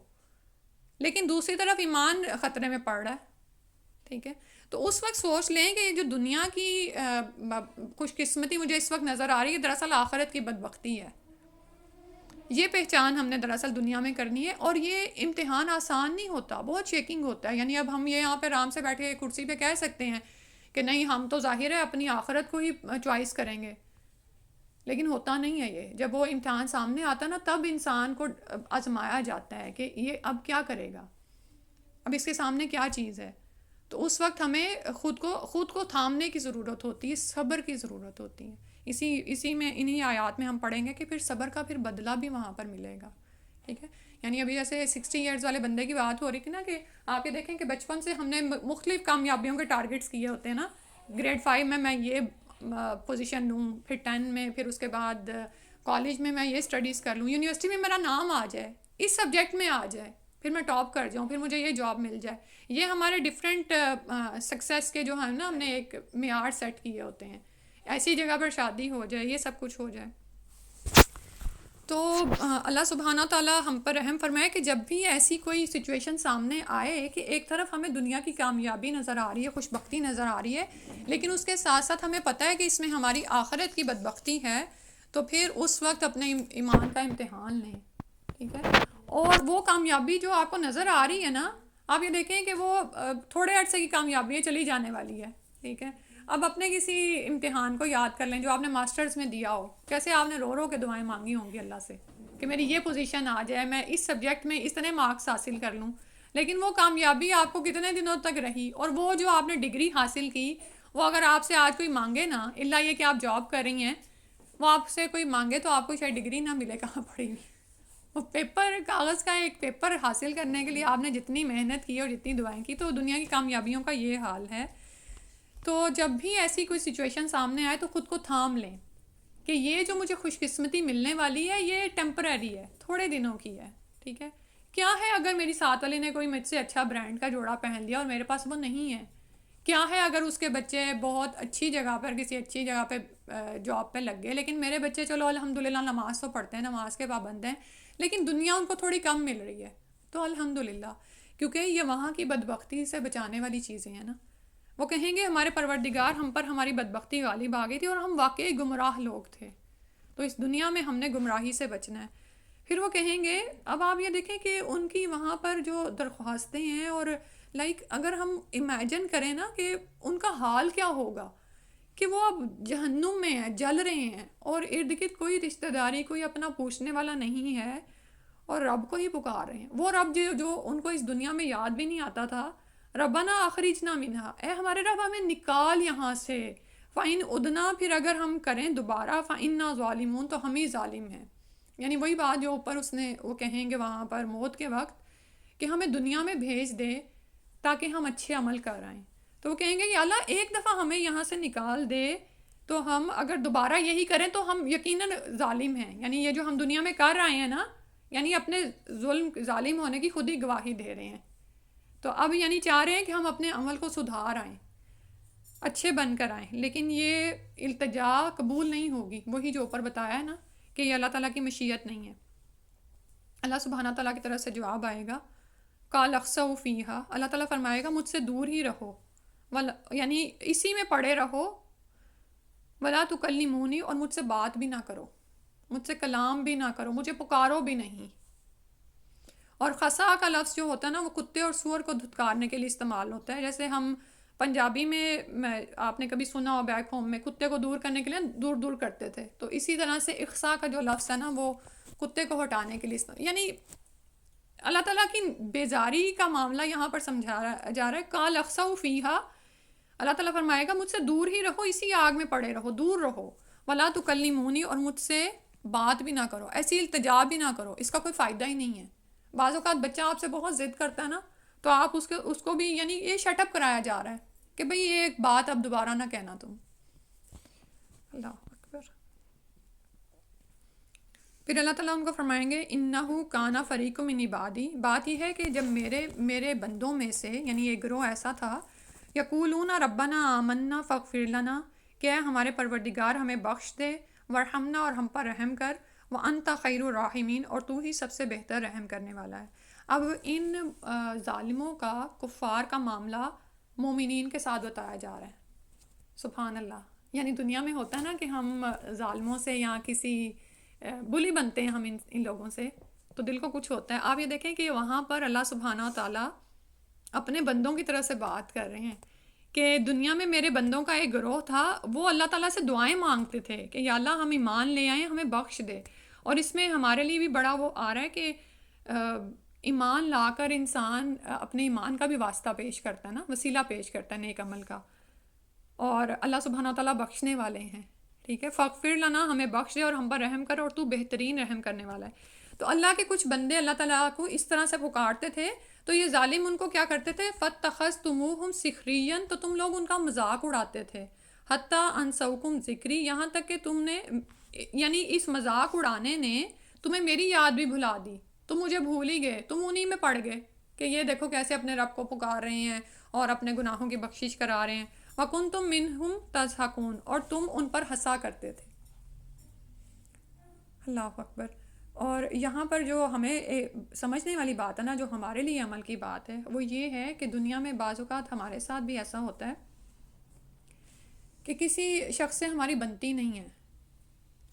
لیکن دوسری طرف ایمان خطرے میں پڑ رہا ہے. ٹھیک ہے. تو اس وقت سوچ لیں کہ یہ جو دنیا کی خوش قسمتی مجھے اس وقت نظر آ رہی ہے، دراصل آخرت کی بدبختی ہے. یہ پہچان ہم نے دراصل دنیا میں کرنی ہے، اور یہ امتحان آسان نہیں ہوتا، بہت شیکنگ ہوتا ہے. یعنی اب ہم یہ یہاں پہ آرام سے بیٹھے کرسی پہ کہہ سکتے ہیں کہ نہیں ہم تو ظاہر ہے اپنی آخرت کو ہی چوائس کریں گے، لیکن ہوتا نہیں ہے یہ. جب وہ امتحان سامنے آتا ہے نا، تب انسان کو آزمایا جاتا ہے کہ یہ اب کیا کرے گا، اب اس کے سامنے کیا چیز ہے. تو اس وقت ہمیں خود کو تھامنے کی ضرورت ہوتی ہے، صبر کی ضرورت ہوتی ہے. اسی میں انہی آیات میں ہم پڑھیں گے کہ پھر صبر کا پھر بدلہ بھی وہاں پر ملے گا. ٹھیک ہے. یعنی ابھی جیسے 60 ایئرز والے بندے کی بات ہو رہی تھی نا، کہ آپ یہ دیکھیں کہ بچپن سے ہم نے مختلف کامیابیوں کے ٹارگٹس کیے ہوتے ہیں نا. گریڈ 5 میں یہ پوزیشن لوں، پھر 10 میں، پھر اس کے بعد کالج میں یہ اسٹڈیز کر لوں، یونیورسٹی میں میرا نام آ جائے، اس سبجیکٹ میں آ جائے، پھر میں ٹاپ کر جاؤں، پھر مجھے یہ جاب مل جائے. یہ ہمارے ڈفرینٹ سکسیس کے جو ہیں نا، ہم نے ایک معیار سیٹ کیے ہوتے ہیں. ایسی جگہ پر شادی ہو جائے، یہ سب کچھ ہو جائے. تو اللہ سبحانہ تعالیٰ ہم پر رحم فرمائے کہ جب بھی ایسی کوئی سچویشن سامنے آئے کہ ایک طرف ہمیں دنیا کی کامیابی نظر آ رہی ہے، خوش بختی نظر آ رہی ہے، لیکن اس کے ساتھ ساتھ ہمیں پتہ ہے کہ اس میں ہماری آخرت کی بدبختی ہے، تو پھر اس وقت اپنے ایمان کا امتحان لیں. ٹھیک ہے. اور وہ کامیابی جو آپ کو نظر آ رہی ہے نا، آپ یہ دیکھیں کہ وہ تھوڑے عرصے کی کامیابی ہے، چلی جانے والی ہے. ٹھیک ہے. اب اپنے کسی امتحان کو یاد کر لیں جو آپ نے ماسٹرز میں دیا ہو، کیسے آپ نے رو رو کے دعائیں مانگی ہوں گی اللہ سے کہ میری یہ پوزیشن آ جائے، میں اس سبجیکٹ میں اتنے مارکس حاصل کر لوں. لیکن وہ کامیابی آپ کو کتنے دنوں تک رہی، اور وہ جو آپ نے ڈگری حاصل کی، وہ اگر آپ سے آج کوئی مانگے نا، الا یہ کہ آپ جاب کر رہی ہیں، وہ آپ سے کوئی مانگے تو آپ کو شاید ڈگری نہ ملے کہاں پڑی ہوئی. وہ پیپر، کاغذ کا ایک پیپر حاصل کرنے کے لیے آپ نے جتنی محنت کی اور جتنی دعائیں کی، تو دنیا کی کامیابیوں کا یہ حال ہے. تو جب بھی ایسی کوئی سچویشن سامنے آئے تو خود کو تھام لیں کہ یہ جو مجھے خوش قسمتی ملنے والی ہے یہ ٹیمپریری ہے، تھوڑے دنوں کی ہے. ٹھیک ہے. کیا ہے اگر میری ساتھ والی نے کوئی مجھ سے اچھا برانڈ کا جوڑا پہن لیا اور میرے پاس وہ نہیں ہے؟ کیا ہے اگر اس کے بچے بہت اچھی جگہ پر، کسی اچھی جگہ پہ جاب پہ لگ گئے، لیکن میرے بچے چلو الحمدللہ نماز تو پڑھتے ہیں، نماز کے پابند ہیں، لیکن دنیا ان کو تھوڑی کم مل رہی ہے، تو الحمدللہ، کیونکہ یہ وہاں کی بدبختی سے بچانے والی چیزیں ہیں نا. وہ کہیں گے ہمارے پروردگار ہم پر ہماری بدبختی غالب آ گئی تھی اور ہم واقعی گمراہ لوگ تھے، تو اس دنیا میں ہم نے گمراہی سے بچنا ہے۔ پھر وہ کہیں گے، اب آپ یہ دیکھیں کہ ان کی وہاں پر جو درخواستیں ہیں، اور اگر ہم امیجن کریں نا کہ ان کا حال کیا ہوگا، کہ وہ اب جہنم میں ہیں، جل رہے ہیں، اور ارد گرد کوئی رشتہ داری، کوئی اپنا پوچھنے والا نہیں ہے، اور رب کو ہی پکار رہے ہیں۔ وہ رب جو ان کو اس دنیا میں یاد بھی نہیں آتا تھا، ربنا اخرجنا منہا، اے ہمارے رب ہمیں نکال یہاں سے، فَإِنْ اُدْنَا، پھر اگر ہم کریں دوبارہ، فَإِنَّا ظَالِمُونَ، تو ہم ہی ظالم ہیں۔ یعنی وہی بات جو اوپر وہ کہیں گے وہاں پر موت کے وقت، کہ ہمیں دنیا میں بھیج دے تاکہ ہم اچھے عمل کر آئیں۔ تو وہ کہیں گے کہ اللہ ایک دفعہ ہمیں یہاں سے نکال دے، تو ہم اگر دوبارہ یہی کریں تو ہم یقیناً ظالم ہیں، یعنی یہ جو ہم دنیا میں کر رہے ہیں نا، یعنی اپنے ظلم ظالم ہونے کی خود ہی گواہی دے رہے ہیں۔ تو اب یعنی چاہ رہے ہیں کہ ہم اپنے عمل کو سدھار آئیں، اچھے بن کر آئیں، لیکن یہ التجا قبول نہیں ہوگی، وہی جو اوپر بتایا ہے نا کہ یہ اللہ تعالیٰ کی مشیت نہیں ہے۔ اللہ سبحانہ تعالیٰ کی طرف سے جواب آئے گا، قال اخسؤ فیہا، اللہ تعالیٰ فرمائے گا مجھ سے دور ہی رہو، یعنی اسی میں پڑے رہو، ولا تکلمونی، اور مجھ سے بات بھی نہ کرو، مجھ سے کلام بھی نہ کرو، مجھے پکارو بھی نہیں۔ اور خسا کا لفظ جو ہوتا ہے نا، وہ کتے اور سور کو دھتکارنے کے لیے استعمال ہوتا ہے، جیسے ہم پنجابی میں آپ نے کبھی سنا ہو بیک ہوم میں کتے کو دور کرنے کے لیے دور دور کرتے تھے، تو اسی طرح سے اخسا کا جو لفظ ہے نا، وہ کتے کو ہٹانے کے لیے یعنی اللہ تعالیٰ کی بیزاری کا معاملہ یہاں پر سمجھا جا رہا ہے۔ قال اخسؤ فیہا، اللہ تعالیٰ فرمائے گا مجھ سے دور ہی رہو، اسی آگ میں پڑے رہو، دور رہو، ولا تکلمونی، اور مجھ سے بات بھی نہ کرو، ایسی التجا بھی نہ کرو، اس کا کوئی فائدہ ہی نہیں ہے۔ بعض اوقات بچہ آپ سے بہت ضد کرتا ہے نا، تو آپ اس کو بھی یعنی یہ شٹ اپ کرایا جا رہا ہے کہ بھئی یہ ایک بات اب دوبارہ نہ کہنا تم۔ اللہ اکبر۔ پھر اللہ تعالیٰ ان کو فرمائیں گے انہو کانا فریق من عبادی، بات یہ ہے کہ جب میرے بندوں میں سے، یعنی یہ گروہ ایسا تھا، یقولون ربنا آمنا فاغفر لنا، کہ اے ہمارے پروردگار ہمیں بخش دے، ورحمنا، اور ہم پر رحم کر، وانت خیر الراحمین، اور تو ہی سب سے بہتر رحم کرنے والا ہے۔ اب ان ظالموں کا، کفار کا معاملہ مومنین کے ساتھ بتایا جا رہا ہے۔ سبحان اللہ۔ یعنی دنیا میں ہوتا ہے نا کہ ہم ظالموں سے یا کسی بلی بنتے ہیں ہم ان لوگوں سے، تو دل کو کچھ ہوتا ہے۔ آپ یہ دیکھیں کہ وہاں پر اللہ سبحانہ تعالیٰ اپنے بندوں کی طرف سے بات کر رہے ہیں کہ دنیا میں میرے بندوں کا ایک گروہ تھا، وہ اللہ تعالیٰ سے دعائیں مانگتے تھے کہ یا اللہ ہم ایمان لے آئیں، ہمیں بخش دے۔ اور اس میں ہمارے لیے بھی بڑا وہ آ رہا ہے کہ ایمان لا کر انسان اپنے ایمان کا بھی واسطہ پیش کرتا ہے نا، وسیلہ پیش کرتا ہے نیک عمل کا، اور اللہ سبحانہ تعالیٰ بخشنے والے ہیں۔ ٹھیک ہے، فاغفر لنا، ہمیں بخش دے اور ہم پر رحم کر، اور تو بہترین رحم کرنے والا ہے۔ تو اللہ کے کچھ بندے اللہ تعالیٰ کو اس طرح سے پکارتے تھے، تو یہ ظالم ان کو کیا کرتے تھے، فَاتَّخَذْتُمُوهُمْ سِخْرِيًّا، تو تم لوگ ان کا مذاق اڑاتے تھے، حَتَّىٰ أَنسَوْكُمْ ذِكْرِي، یہاں تک کہ تم نے، یعنی اس مذاق اڑانے نے تمہیں میری یاد بھی بھلا دی، تم مجھے بھول ہی گئے، تم انہی میں پڑ گئے کہ یہ دیکھو کیسے اپنے رب کو پکار رہے ہیں اور اپنے گناہوں کی بخشش کرا رہے ہیں۔ وَكُنْتُم مِّنْهُمْ تَضْحَكُونَ، اور تم ان پر ہنسا کرتے تھے۔ اللہ اکبر۔ اور یہاں پر جو ہمیں سمجھنے والی بات ہے نا، جو ہمارے لیے عمل کی بات ہے، وہ یہ ہے کہ دنیا میں بعض اوقات ہمارے ساتھ بھی ایسا ہوتا ہے کہ کسی شخص سے ہماری بنتی نہیں ہے،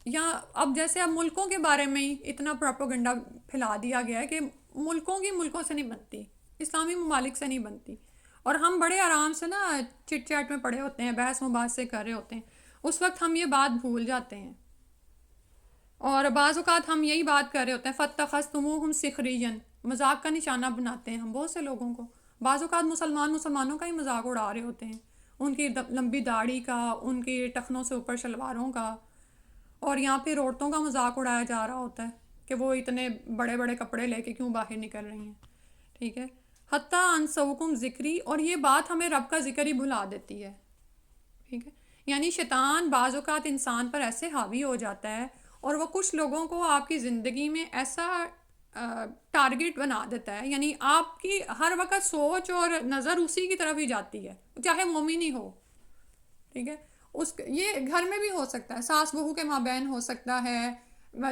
یا اب جیسے اب ملکوں کے بارے میں ہی اتنا پروپیگنڈا پھیلا دیا گیا ہے کہ ملکوں سے نہیں بنتی، اسلامی ممالک سے نہیں بنتی، اور ہم بڑے آرام سے نا چٹ چیٹ میں پڑے ہوتے ہیں، بحث مباحثے کر رہے ہوتے ہیں، اس وقت ہم یہ بات بھول جاتے ہیں، اور بعض اوقات ہم یہی بات کر رہے ہوتے ہیں فَاتَّخَذْتُمُوهُمْ سِخْرِيًّا، مذاق کا نشانہ بناتے ہیں ہم بہت سے لوگوں کو۔ بعض اوقات مسلمانوں کا ہی مذاق اڑا رہے ہوتے ہیں، ان کی لمبی داڑھی کا، ان کی ٹخنوں سے اوپر شلواروں کا، اور یہاں پہ عورتوں کا مذاق اڑایا جا رہا ہوتا ہے کہ وہ اتنے بڑے بڑے کپڑے لے کے کیوں باہر نکل رہی ہیں۔ ٹھیک ہے، حتیٰ انسوکم ذکری، اور یہ بات ہمیں رب کا ذکر ہی بھلا دیتی ہے۔ ٹھیک ہے، یعنی شیطان بعض اوقات انسان پر ایسے حاوی ہو جاتا ہے، اور وہ کچھ لوگوں کو آپ کی زندگی میں ایسا ٹارگٹ بنا دیتا ہے، یعنی آپ کی ہر وقت سوچ اور نظر اسی کی طرف ہی جاتی ہے، چاہے مومن ہی ہو۔ ٹھیک ہے، یہ گھر میں بھی ہو سکتا ہے، ساس بہو کے مابین ہو سکتا ہے،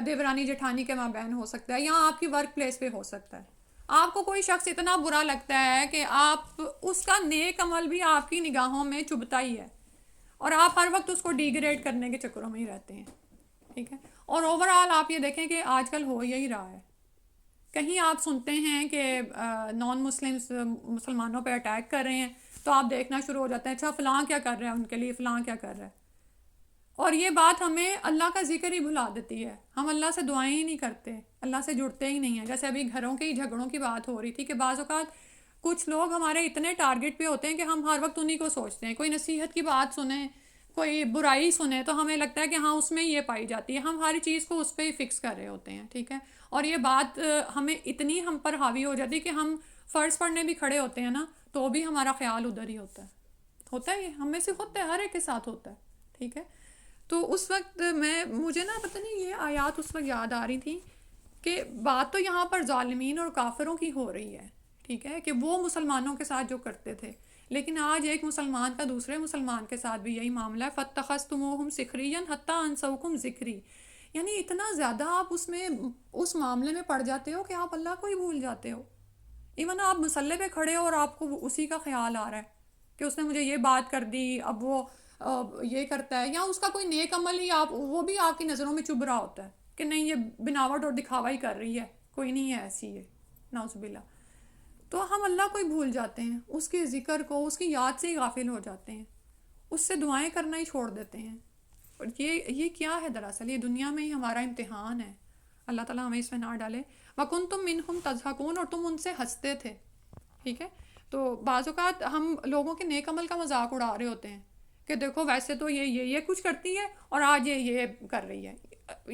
دیورانی جٹھانی کے مابین ہو سکتا ہے، یا آپ کی ورک پلیس پہ ہو سکتا ہے۔ آپ کو کوئی شخص اتنا برا لگتا ہے کہ آپ اس کا نیک عمل بھی آپ کی نگاہوں میں چبھتا ہی ہے، اور آپ ہر وقت اس کو ڈیگریڈ کرنے کے چکروں میں ہی رہتے ہیں، ٹھیک ہے. اور اوور آل آپ یہ دیکھیں کہ آج کل ہو یہی رہا ہے. کہیں آپ سنتے ہیں کہ نان مسلمس مسلمانوں پہ اٹیک کر رہے ہیں تو آپ دیکھنا شروع ہو جاتے ہیں اچھا فلاں کیا کر رہا ہے ان کے لیے، فلاں کیا کر رہا ہے. اور یہ بات ہمیں اللہ کا ذکر ہی بھلا دیتی ہے. ہم اللہ سے دعائیں ہی نہیں کرتے، اللہ سے جڑتے ہی نہیں ہیں. جیسے ابھی گھروں کے ہی جھگڑوں کی بات ہو رہی تھی کہ بعض اوقات کچھ لوگ ہمارے اتنے ٹارگٹ پہ ہوتے ہیں کہ ہم ہر وقت انہیں کو سوچتے ہیں. کوئی نصیحت کی بات سنیں، کوئی برائی سنیں تو ہمیں لگتا ہے کہ ہاں اس میں یہ پائی جاتی ہے، ہم ہر چیز کو اس پہ ہی فکس کر رہے ہوتے ہیں، ٹھیک ہے. اور یہ بات ہمیں اتنی ہم پر حاوی ہو جاتی ہے کہ ہم فرض پڑھنے بھی کھڑے ہوتے ہیں نا تو بھی ہمارا خیال ادھر ہی ہوتا ہے. یہ ہم میں سے ہوتا ہے، ہر ایک کے ساتھ ہوتا ہے، ٹھیک ہے. تو اس وقت مجھے نا پتہ نہیں یہ آیات اس وقت یاد آ رہی تھی کہ بات تو یہاں پر ظالمین اور کافروں کی ہو رہی ہے، ٹھیک ہے، کہ وہ مسلمانوں کے ساتھ جو کرتے تھے. لیکن آج ایک مسلمان کا دوسرے مسلمان کے ساتھ بھی یہی معاملہ ہے. فَاتَّخَذْتُمُوهُمْ سِخْرِيًّا حَتَّىٰ أَنسَوْكُمْ ذِكْرِي. یعنی اتنا زیادہ آپ اس معاملے میں پڑ جاتے ہو کہ آپ اللہ کو ہی بھول جاتے ہو. ایون آپ مسلح پہ کھڑے ہو اور آپ کو اسی کا خیال آ رہا ہے کہ اس نے مجھے یہ بات کر دی، اب وہ یہ کرتا ہے، یا اس کا کوئی نیک عمل ہی وہ بھی آپ کی نظروں میں چبھ رہا ہوتا ہے کہ نہیں یہ بناوٹ اور دکھاوا ہی کر رہی ہے، کوئی نہیں ہے ایسی ہے، نعوذ باللہ. تو ہم اللہ کو ہی بھول جاتے ہیں، اس کے ذکر کو، اس کی یاد سے ہی غافل ہو جاتے ہیں، اس سے دعائیں کرنا ہی چھوڑ دیتے ہیں. اور یہ کیا ہے دراصل؟ یہ دنیا میں ہی ہمارا امتحان ہے. اللہ تعالیٰ ہمیں اس میں نہ ڈالے. وَكُنْتُم مِّنْهُمْ تَضْحَكُونَ، اور تم ان سے ہنستے تھے، ٹھیک ہے. تو بعض اوقات ہم لوگوں کے نیک عمل کا مذاق اڑا رہے ہوتے ہیں کہ دیکھو ویسے تو یہ کچھ کرتی ہے اور آج یہ کر رہی ہے.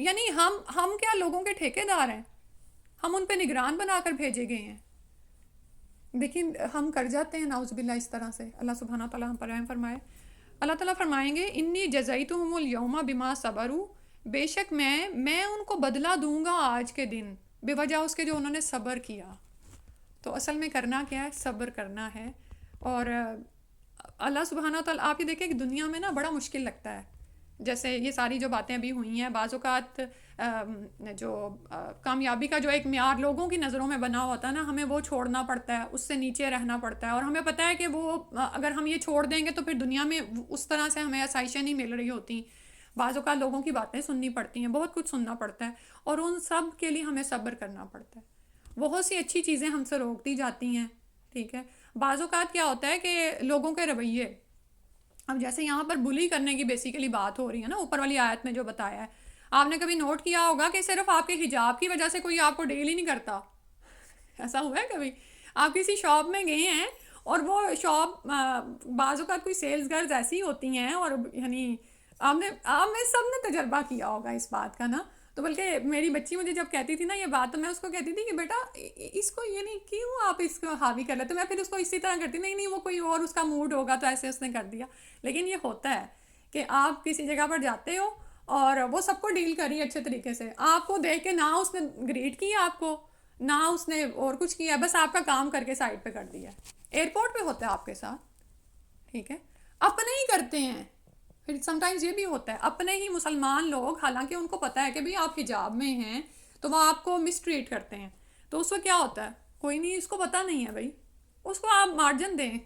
یعنی ہم کیا لوگوں کے ٹھیکے دار ہیں؟ ہم ان پہ نگران بنا کر بھیجے گئے ہیں. لیکن ہم کر جاتے ہیں نعوذ باللہ اس طرح سے. اللہ سبحانہ تعالیٰ ہم پر رحم فرمائے. اللہ تعالیٰ فرمائیں گے انی جزیتہم الیوم بما صبروا، بے شک میں ان کو بدلہ دوں گا آج کے دن بے وجہ اس کے جو انہوں نے صبر کیا. تو اصل میں کرنا کیا ہے؟ صبر کرنا ہے. اور اللہ سبحانہ تعالیٰ آپ یہ دیکھیں کہ دنیا میں نا بڑا مشکل لگتا ہے. جیسے یہ ساری جو باتیں ابھی ہوئی ہیں، بعض اوقات جو کامیابی کا جو ایک معیار لوگوں کی نظروں میں بنا ہوتا ہے نا، ہمیں وہ چھوڑنا پڑتا ہے، اس سے نیچے رہنا پڑتا ہے. اور ہمیں پتہ ہے کہ وہ اگر ہم یہ چھوڑ دیں گے تو پھر دنیا میں اس طرح سے ہمیں آسائشیں نہیں مل رہی ہوتی. بعض اوقات لوگوں کی باتیں سننی پڑتی ہیں، بہت کچھ سننا پڑتا ہے، اور ان سب کے لیے ہمیں صبر کرنا پڑتا ہے. بہت سی اچھی چیزیں ہم سے روک دی جاتی ہیں، ٹھیک ہے. بعض اوقات کیا ہوتا ہے کہ لوگوں کے رویے، اب جیسے یہاں پر بلی کرنے کی بیسیکلی بات ہو رہی ہے نا، اوپر والی آیت میں جو بتایا ہے، آپ نے کبھی نوٹ کیا ہوگا کہ صرف آپ کے حجاب کی وجہ سے کوئی آپ کو ڈیل ہی نہیں کرتا. ایسا ہوا ہے کبھی؟ آپ کسی شاپ میں گئے ہیں اور وہ شاپ بعض اوقات کوئی سیلز گرلز ایسی ہوتی ہیں، اور یعنی آپ میں سب نے تجربہ کیا ہوگا اس بات کا نا. تو بلکہ میری بچی مجھے جب کہتی تھی نا یہ بات، تو میں اس کو کہتی تھی کہ بیٹا اس کو یہ نہیں، کیوں آپ اس کو حاوی کر لیتے؟ تو میں پھر اس کو اسی طرح کرتی، نہیں وہ کوئی اور اس کا موڈ ہوگا تو ایسے اس نے کر دیا. لیکن یہ ہوتا ہے کہ آپ کسی جگہ پر جاتے ہو اور وہ سب کو ڈیل کری اچھے طریقے سے، آپ کو دیکھ کے نہ اس نے گریٹ کیا آپ کو، نہ اس نے اور کچھ کیا، بس آپ کا کام کر کے سائڈ پہ کر دیا. ایئرپورٹ پہ ہوتا ہے آپ کے ساتھ، ٹھیک ہے. اپنے ہی کرتے ہیں. پھر سم ٹائمز یہ بھی ہوتا ہے اپنے ہی مسلمان لوگ، حالانکہ ان کو پتہ ہے کہ بھئی آپ حجاب میں ہیں، تو وہ آپ کو مس ٹریٹ کرتے ہیں. تو اس کو کیا ہوتا ہے؟ کوئی نہیں، اس کو پتہ نہیں ہے بھائی، اس کو آپ مارجن دیں،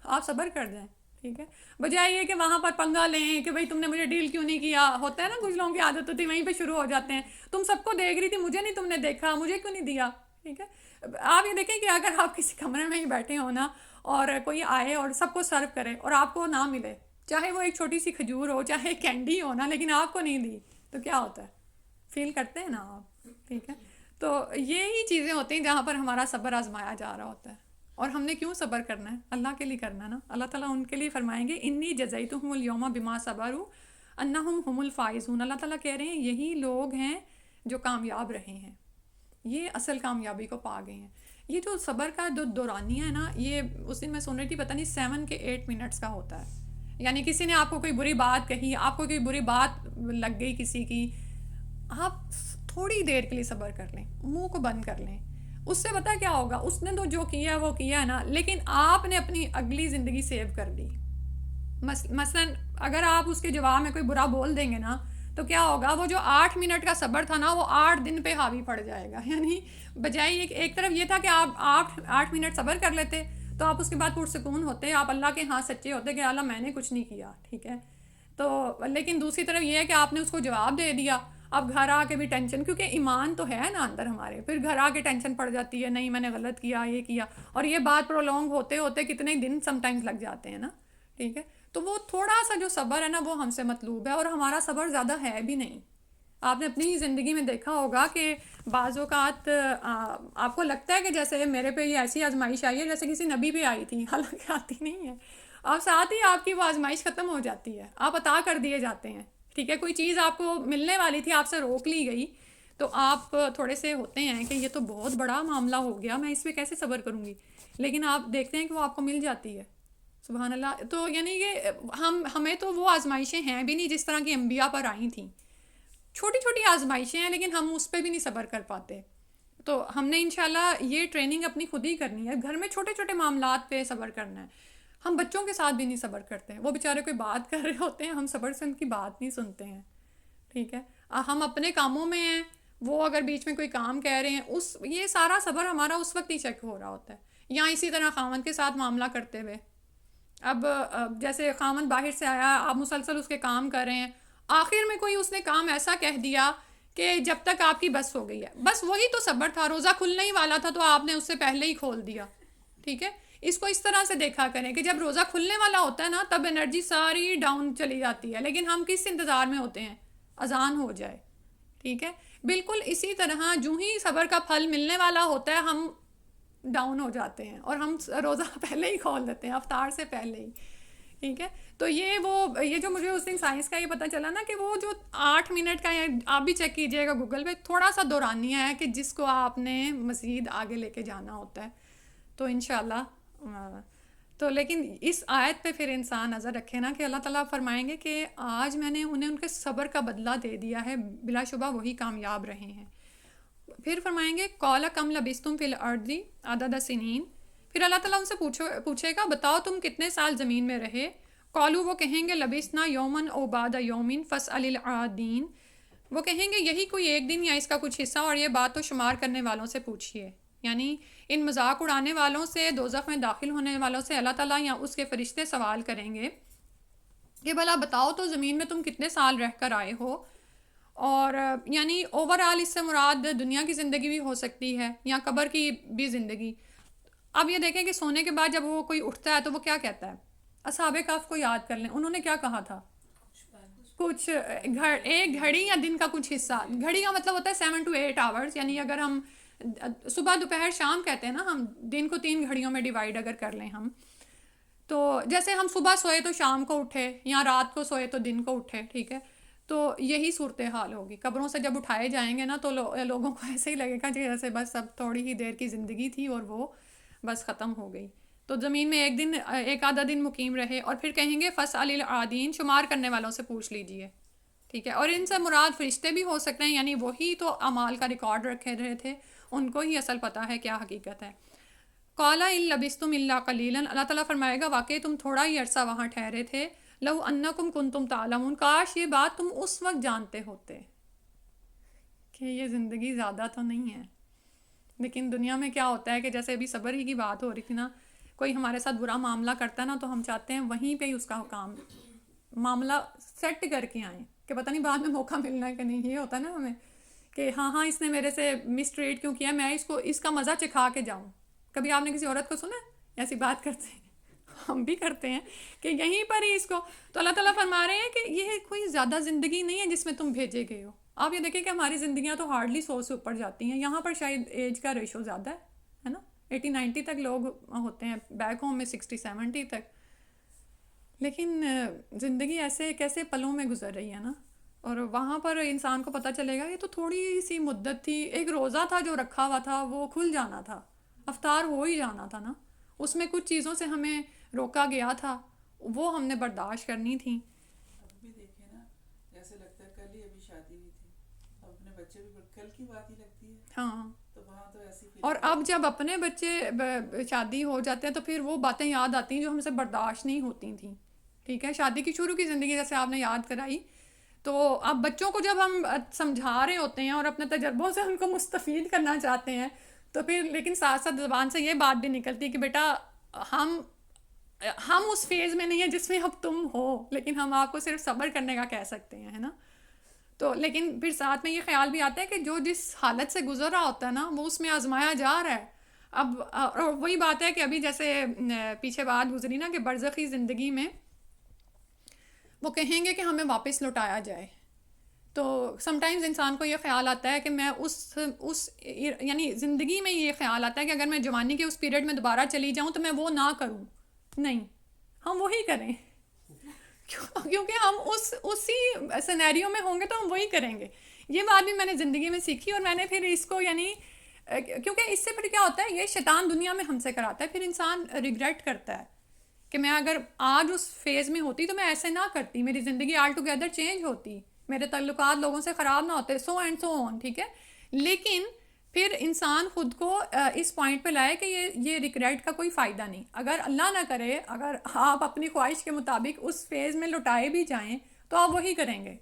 آپ صبر کر جائیں، ٹھیک ہے. بجائے یہ کہ وہاں پر پنگا لیں کہ بھئی تم نے مجھے ڈیل کیوں نہیں کیا. ہوتا ہے نا کچھ لوگوں کی عادت ہوتی ہے، وہیں پہ شروع ہو جاتے ہیں، تم سب کو دیکھ رہی تھی، مجھے نہیں تم نے دیکھا، مجھے کیوں نہیں دیا، ٹھیک ہے. آپ یہ دیکھیں کہ اگر آپ کسی کمرے میں ہی بیٹھے ہو نا، اور کوئی آئے اور سب کو سرو کرے اور آپ کو نہ ملے، چاہے وہ ایک چھوٹی سی کھجور ہو، چاہے کینڈی ہو نا، لیکن آپ کو نہیں دی، تو کیا ہوتا ہے؟ فیل کرتے ہیں نا آپ، ٹھیک ہے. تو یہی چیزیں ہوتی ہیں جہاں پر ہمارا صبر آزمایا جا رہا ہوتا ہے. اور ہم نے کیوں صبر کرنا ہے؟ اللہ کے لیے کرنا ہے نا. اللہ تعالیٰ ان کے لیے فرمائیں گے انی جزیتہم الیوم بما صبروا انہم هم الفائزون. اللہ تعالیٰ کہہ رہے ہیں یہی لوگ ہیں جو کامیاب رہے ہیں، یہ اصل کامیابی کو پا گئے ہیں. یہ جو صبر کا جو دورانیہ ہے نا، یہ اس دن میں سن رہی تھی، پتہ نہیں 7 کے 8 منٹس کا ہوتا ہے. یعنی کسی نے آپ کو کوئی بری بات کہی، آپ کو کوئی بری بات لگ گئی کسی کی، آپ تھوڑی دیر کے لیے صبر کر لیں، منہ کو بند کر لیں. اس سے پتہ کیا ہوگا؟ اس نے تو جو کیا ہے وہ کیا ہے نا، لیکن آپ نے اپنی اگلی زندگی سیو کر لی. مثلا اگر آپ اس کے جواب میں کوئی برا بول دیں گے نا، تو کیا ہوگا، وہ جو 8 منٹ کا صبر تھا نا وہ 8 دن پہ حاوی پڑ جائے گا. یعنی بجائے ایک طرف یہ تھا کہ آپ 8 منٹ صبر کر لیتے تو آپ اس کے بعد پرسکون ہوتے، آپ اللہ کے ہاں سچے ہوتے کہ اللہ میں نے کچھ نہیں کیا، ٹھیک ہے. تو لیکن دوسری طرف یہ ہے کہ آپ نے اس کو جواب دے دیا. اب گھر آ کے بھی ٹینشن، کیونکہ ایمان تو ہے نا اندر ہمارے، پھر گھر آ کے ٹینشن پڑ جاتی ہے، نہیں میں نے غلط کیا، یہ کیا. اور یہ بات پرولونگ ہوتے ہوتے کتنے دن سم ٹائمز لگ جاتے ہیں نا، ٹھیک ہے. تو وہ تھوڑا سا جو صبر ہے نا وہ ہم سے مطلوب ہے، اور ہمارا صبر زیادہ ہے بھی نہیں. آپ نے اپنی زندگی میں دیکھا ہوگا کہ بعض اوقات آپ کو لگتا ہے کہ جیسے میرے پہ یہ ایسی آزمائش آئی ہے جیسے کسی نبی پہ آئی تھی، حالانکہ آتی نہیں ہے. آپ ساتھ ہی آپ کی وہ آزمائش ختم ہو جاتی ہے، آپ عطا کر دیے جاتے ہیں، ٹھیک ہے. کوئی چیز آپ کو ملنے والی تھی، آپ سے روک لی گئی، تو آپ تھوڑے سے ہوتے ہیں کہ یہ تو بہت بڑا معاملہ ہو گیا، میں اس پہ کیسے صبر کروں گی. لیکن آپ دیکھتے ہیں کہ وہ آپ کو مل جاتی ہے، سبحان اللہ. تو یعنی کہ ہمیں تو وہ آزمائشیں ہیں بھی نہیں جس طرح کی انبیاء پر آئی تھیں. چھوٹی چھوٹی آزمائشیں ہیں لیکن ہم اس پہ بھی نہیں صبر کر پاتے. تو ہم نے انشاءاللہ یہ ٹریننگ اپنی خود ہی کرنی ہے، گھر میں چھوٹے چھوٹے معاملات پہ صبر کرنا ہے. ہم بچوں کے ساتھ بھی نہیں صبر کرتے، وہ بیچارے کوئی بات کر رہے ہوتے ہیں، ہم صبر سے ان کی بات نہیں سنتے ہیں، ٹھیک ہے. ہم اپنے کاموں میں ہیں، وہ اگر بیچ میں کوئی کام کہہ رہے ہیں، یہ سارا صبر ہمارا اس وقت ہی چیک ہو رہا ہوتا ہے. یا اسی طرح خاوند کے ساتھ معاملہ کرتے ہوئے، اب جیسے خاوند باہر سے آیا، آپ مسلسل اس کے کام کر رہے ہیں، آخر میں کوئی اس نے کام ایسا کہہ دیا کہ جب تک آپ کی بس ہو گئی ہے، بس وہی تو صبر تھا. روزہ کھلنے ہی والا تھا تو آپ نے اس سے پہلے ہی کھول دیا، ٹھیک ہے. اس کو اس طرح سے دیکھا کریں کہ جب روزہ کھلنے والا ہوتا ہے نا تب انرجی ساری ڈاؤن چلی جاتی ہے، لیکن ہم کس انتظار میں ہوتے ہیں، اذان ہو جائے، ٹھیک ہے. بالکل اسی طرح جو ہی صبر کا پھل ملنے والا ہوتا ہے ہم ڈاؤن ہو جاتے ہیں، اور ہم روزہ پہلے ہی کھول دیتے ہیں، افطار سے پہلے ہی، ٹھیک ہے. تو یہ جو مجھے اس دن سائنس کا یہ پتہ چلا نا کہ وہ جو 8 منٹ کا ہے، آپ بھی چیک کیجئے گا گوگل پہ، تھوڑا سا دورانیہ ہے کہ جس کو آپ نے مزید آگے لے کے جانا ہوتا ہے. تو انشاءاللہ تو لیکن اس آیت پہ پھر انسان نظر رکھے نا کہ اللہ تعالیٰ فرمائیں گے کہ آج میں نے انہیں ان کے صبر کا بدلہ دے دیا ہے، بلا شبہ وہی کامیاب رہے ہیں. پھر فرمائیں گے قَالَ كَمْ لَبِثْتُمْ فِي الْأَرْضِ عَدَدَ سِنِينَ. پھر اللہ تعالیٰ ان سے پوچھے گا بتاؤ تم کتنے سال زمین میں رہے. قالوا وہ کہیں گے لبثنا یومن او بعد یومن فاسأل العادین. وہ کہیں گے یہی کوئی ایک دن یا اس کا کچھ حصہ، اور یہ بات تو شمار کرنے والوں سے پوچھیے. یعنی ان مذاق اڑانے والوں سے، دوزخ میں داخل ہونے والوں سے اللہ تعالیٰ یا اس کے فرشتے سوال کریں گے کہ بھلا بتاؤ تو زمین میں تم کتنے سال رہ کر آئے ہو. اور یعنی اوورآل اس سے مراد دنیا کی زندگی بھی ہو سکتی ہے یا قبر کی بھی زندگی. اب یہ دیکھیں کہ سونے کے بعد جب وہ کوئی اٹھتا ہے تو وہ کیا کہتا ہے. اصحاب کہف کو یاد کر لیں، انہوں نے کیا کہا تھا، کچھ ایک گھڑی یا دن کا کچھ حصہ. گھڑی کا مطلب ہوتا ہے 7 to 8 hours، یعنی اگر ہم صبح دوپہر شام کہتے ہیں نا، ہم دن کو 3 گھڑیوں میں ڈیوائیڈ اگر کر لیں ہم، تو جیسے ہم صبح سوئے تو شام کو اٹھے یا رات کو سوئے تو دن کو اٹھے، ٹھیک ہے. تو یہی صورتحال ہوگی. قبروں سے جب اٹھائے جائیں گے نا تو لوگوں کو ایسے ہی لگے گا کہ جیسے بس اب تھوڑی ہی دیر کی زندگی تھی اور وہ بس ختم ہو گئی. تو زمین میں ایک آدھا دن مقیم رہے. اور پھر کہیں گے فاسأل العادین، شمار کرنے والوں سے پوچھ لیجئے، ٹھیک ہے. اور ان سے مراد فرشتے بھی ہو سکتے ہیں، یعنی وہی تو اعمال کا ریکارڈ رکھے رہے تھے، ان کو ہی اصل پتہ ہے کیا حقیقت ہے. قَالَ إِن لَبِثْتُمْ إِلَّا قَلِيلًا. اللہ تعالیٰ فرمائے گا واقعی تم تھوڑا ہی عرصہ وہاں ٹھہرے تھے. لَوْ أَنَّكُمْ كُنْتُمْ تَعْلَمُونَ. کاش یہ بات تم اس وقت جانتے ہوتے کہ یہ زندگی زیادہ تو نہیں ہے. لیکن دنیا میں کیا ہوتا ہے کہ جیسے ابھی صبر ہی کی بات ہو رہی تھی نا، کوئی ہمارے ساتھ برا معاملہ کرتا ہے نا تو ہم چاہتے ہیں وہیں پہ ہی اس کا کام معاملہ سیٹ کر کے آئیں کہ پتہ نہیں بعد میں موقع ملنا ہے کہ نہیں. یہ ہوتا ہے نا ہمیں کہ ہاں اس نے میرے سے مس ٹریٹ کیوں کیا، میں اس کا مزہ چکھا کے جاؤں. کبھی آپ نے کسی عورت کو سنا ہے ایسی بات کرتے ہیں؟ ہم بھی کرتے ہیں کہ یہیں پر ہی اس کو. تو اللہ تعالیٰ فرما رہے ہیں کہ یہ کوئی زیادہ زندگی نہیں ہے جس میں تم بھیجے گئے ہو. آپ یہ دیکھیں کہ ہماری زندگیاں تو ہارڈلی 100 سے اوپر جاتی ہیں. یہاں پر شاید ایج کا ریشو زیادہ ہے نا، 80-90 تک لوگ ہوتے ہیں، بیک ہوم میں 60-70 تک. لیکن زندگی ایسے کیسے پلوں میں گزر رہی ہے نا. اور وہاں پر انسان کو پتہ چلے گا یہ تو تھوڑی سی مدت تھی. ایک روزہ تھا جو رکھا ہوا تھا وہ کھل جانا تھا، افطار ہو ہی جانا تھا نا. اس میں کچھ چیزوں سے ہمیں روکا گیا تھا، وہ ہم نے برداشت کرنی تھیں. اب بھی دیکھیں نا، جیسے لگتا ہے کل ہی ابھی شادی ہوئی تھی، اب اپنے بچے بھی کل کی بات ہی لگتی ہے. ہاں، تو وہاں تو ایسی اور اب جب اپنے بچے شادی ہو جاتے ہیں تو پھر وہ باتیں یاد آتی ہیں جو ہم سے برداشت نہیں ہوتی تھیں، ٹھیک ہے. شادی کی شروع کی زندگی جیسے آپ نے یاد کرائی تو اب بچوں کو جب ہم سمجھا رہے ہوتے ہیں اور اپنے تجربوں سے ان کو مستفید کرنا چاہتے ہیں تو پھر لیکن ساتھ ساتھ زبان سے یہ بات بھی نکلتی ہے کہ بیٹا ہم ہم اس فیز میں نہیں ہیں جس میں اب تم ہو، لیکن ہم آپ کو صرف صبر کرنے کا کہہ سکتے ہیں، ہے نا. تو لیکن پھر ساتھ میں یہ خیال بھی آتا ہے کہ جو جس حالت سے گزر رہا ہوتا ہے نا وہ اس میں آزمایا جا رہا ہے. اب اور وہی بات ہے کہ ابھی جیسے پیچھے بات گزری نا کہ برزخی زندگی میں وہ کہیں گے کہ ہمیں واپس لوٹایا جائے. تو سم ٹائمز انسان کو یہ خیال آتا ہے کہ میں اس یعنی زندگی میں یہ خیال آتا ہے کہ اگر میں جوانی کے اس پیریڈ میں دوبارہ چلی جاؤں تو میں وہ نہ کروں. نہیں، ہم وہی کریں کیونکہ ہم اسی سینیریو میں ہوں گے تو ہم وہی کریں گے. یہ بات بھی میں نے زندگی میں سیکھی اور میں نے پھر اس کو یعنی کیونکہ اس سے پھر کیا ہوتا ہے یہ شیطان دنیا میں ہم سے کراتا ہے، پھر انسان ریگریٹ کرتا ہے کہ میں اگر آج اس فیز میں ہوتی تو میں ایسے نہ کرتی، میری زندگی آل ٹوگیدر چینج ہوتی، میرے تعلقات لوگوں سے خراب نہ ہوتے، سو اینڈ سو آن. ٹھیک ہے، لیکن پھر انسان خود کو اس پوائنٹ پہ لائے کہ یہ ریگریٹ کا کوئی فائدہ نہیں. اگر اللہ نہ کرے اگر آپ اپنی خواہش کے مطابق اس فیز میں لوٹائے بھی جائیں تو آپ وہی کریں گے.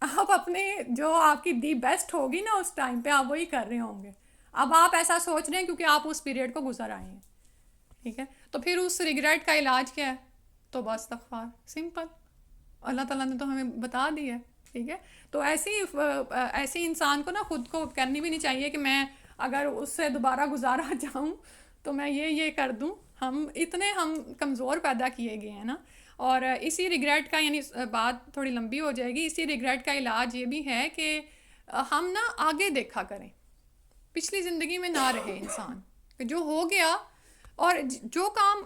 آپ اپنے جو آپ کی دی بیسٹ ہوگی نا اس ٹائم پہ آپ وہی کر رہے ہوں گے. اب آپ ایسا سوچ رہے ہیں کیونکہ آپ اس پیریڈ کو گزر آئے ہیں. ٹھیک ہے، تو پھر اس ریگریٹ کا علاج کیا ہے؟ تو بس استغفار، سمپل. اللہ تعالیٰ نے تو ہمیں بتا دی ہے. ٹھیک ہے، تو ایسی انسان کو نا خود کو کرنی بھی نہیں چاہیے کہ میں اگر اس سے دوبارہ گزارا جاؤں تو میں یہ کر دوں. ہم کمزور پیدا کیے گئے ہیں نا. اور اسی ریگریٹ کا یعنی بات تھوڑی لمبی ہو جائے گی، اسی ریگریٹ کا علاج یہ بھی ہے کہ ہم نا آگے دیکھا کریں، پچھلی زندگی میں نہ رہے انسان کہ جو ہو گیا. اور جو کام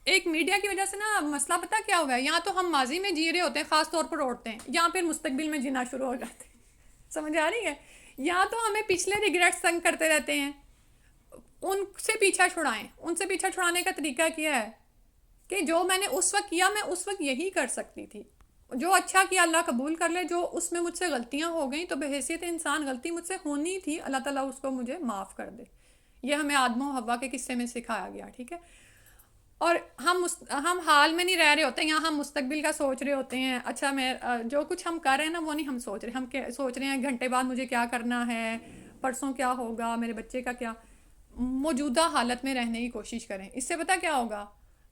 ایک میڈیا کی وجہ سے نا مسئلہ پتہ کیا ہوا ہے، یا تو ہم ماضی میں جی رہے ہوتے ہیں خاص طور پر عورتیں، یا پھر مستقبل میں جینا شروع ہو جاتے ہیں. سمجھ آ رہی ہے؟ یا تو ہمیں پچھلے ریگریٹس تنگ کرتے رہتے ہیں، ان سے پیچھا چھڑائیں. ان سے پیچھا چھڑانے کا طریقہ کیا ہے کہ جو میں نے اس وقت کیا میں اس وقت یہی کر سکتی تھی. جو اچھا کیا اللہ قبول کر لے، جو اس میں مجھ سے غلطیاں ہو گئیں تو بحیثیت انسان غلطی مجھ سے ہونی تھی، اللہ تعالیٰ اس کو مجھے معاف کر دے. یہ ہمیں آدم و حوا کے قصے میں سکھایا گیا. ٹھیک ہے، اور ہم حال میں نہیں رہ رہے ہوتے، یہاں ہم مستقبل کا سوچ رہے ہوتے ہیں. اچھا میں جو کچھ ہم کر رہے ہیں نا وہ نہیں ہم سوچ رہے. ہم سوچ رہے ہیں گھنٹے بعد مجھے کیا کرنا ہے، پرسوں کیا ہوگا، میرے بچے کا کیا. موجودہ حالت میں رہنے کی کوشش کریں. اس سے پتہ کیا ہوگا،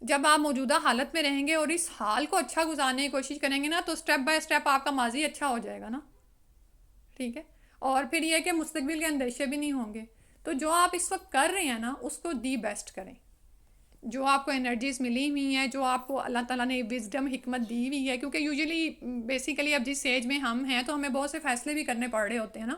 جب آپ موجودہ حالت میں رہیں گے اور اس حال کو اچھا گزارنے کی کوشش کریں گے نا تو سٹیپ بائی سٹیپ آپ کا ماضی اچھا ہو جائے گا نا. ٹھیک ہے، اور پھر یہ کہ مستقبل کے اندیشے بھی نہیں ہوں گے. تو جو آپ اس وقت کر رہے ہیں نا اس کو دی بیسٹ کریں. جو آپ کو انرجیز ملی ہوئی ہیں، جو آپ کو اللہ تعالیٰ نے وزڈم حکمت دی ہوئی ہے، کیونکہ یوزلی بیسیکلی اب جس ایج میں ہم ہیں تو ہمیں بہت سے فیصلے بھی کرنے پڑ رہے ہوتے ہیں نا.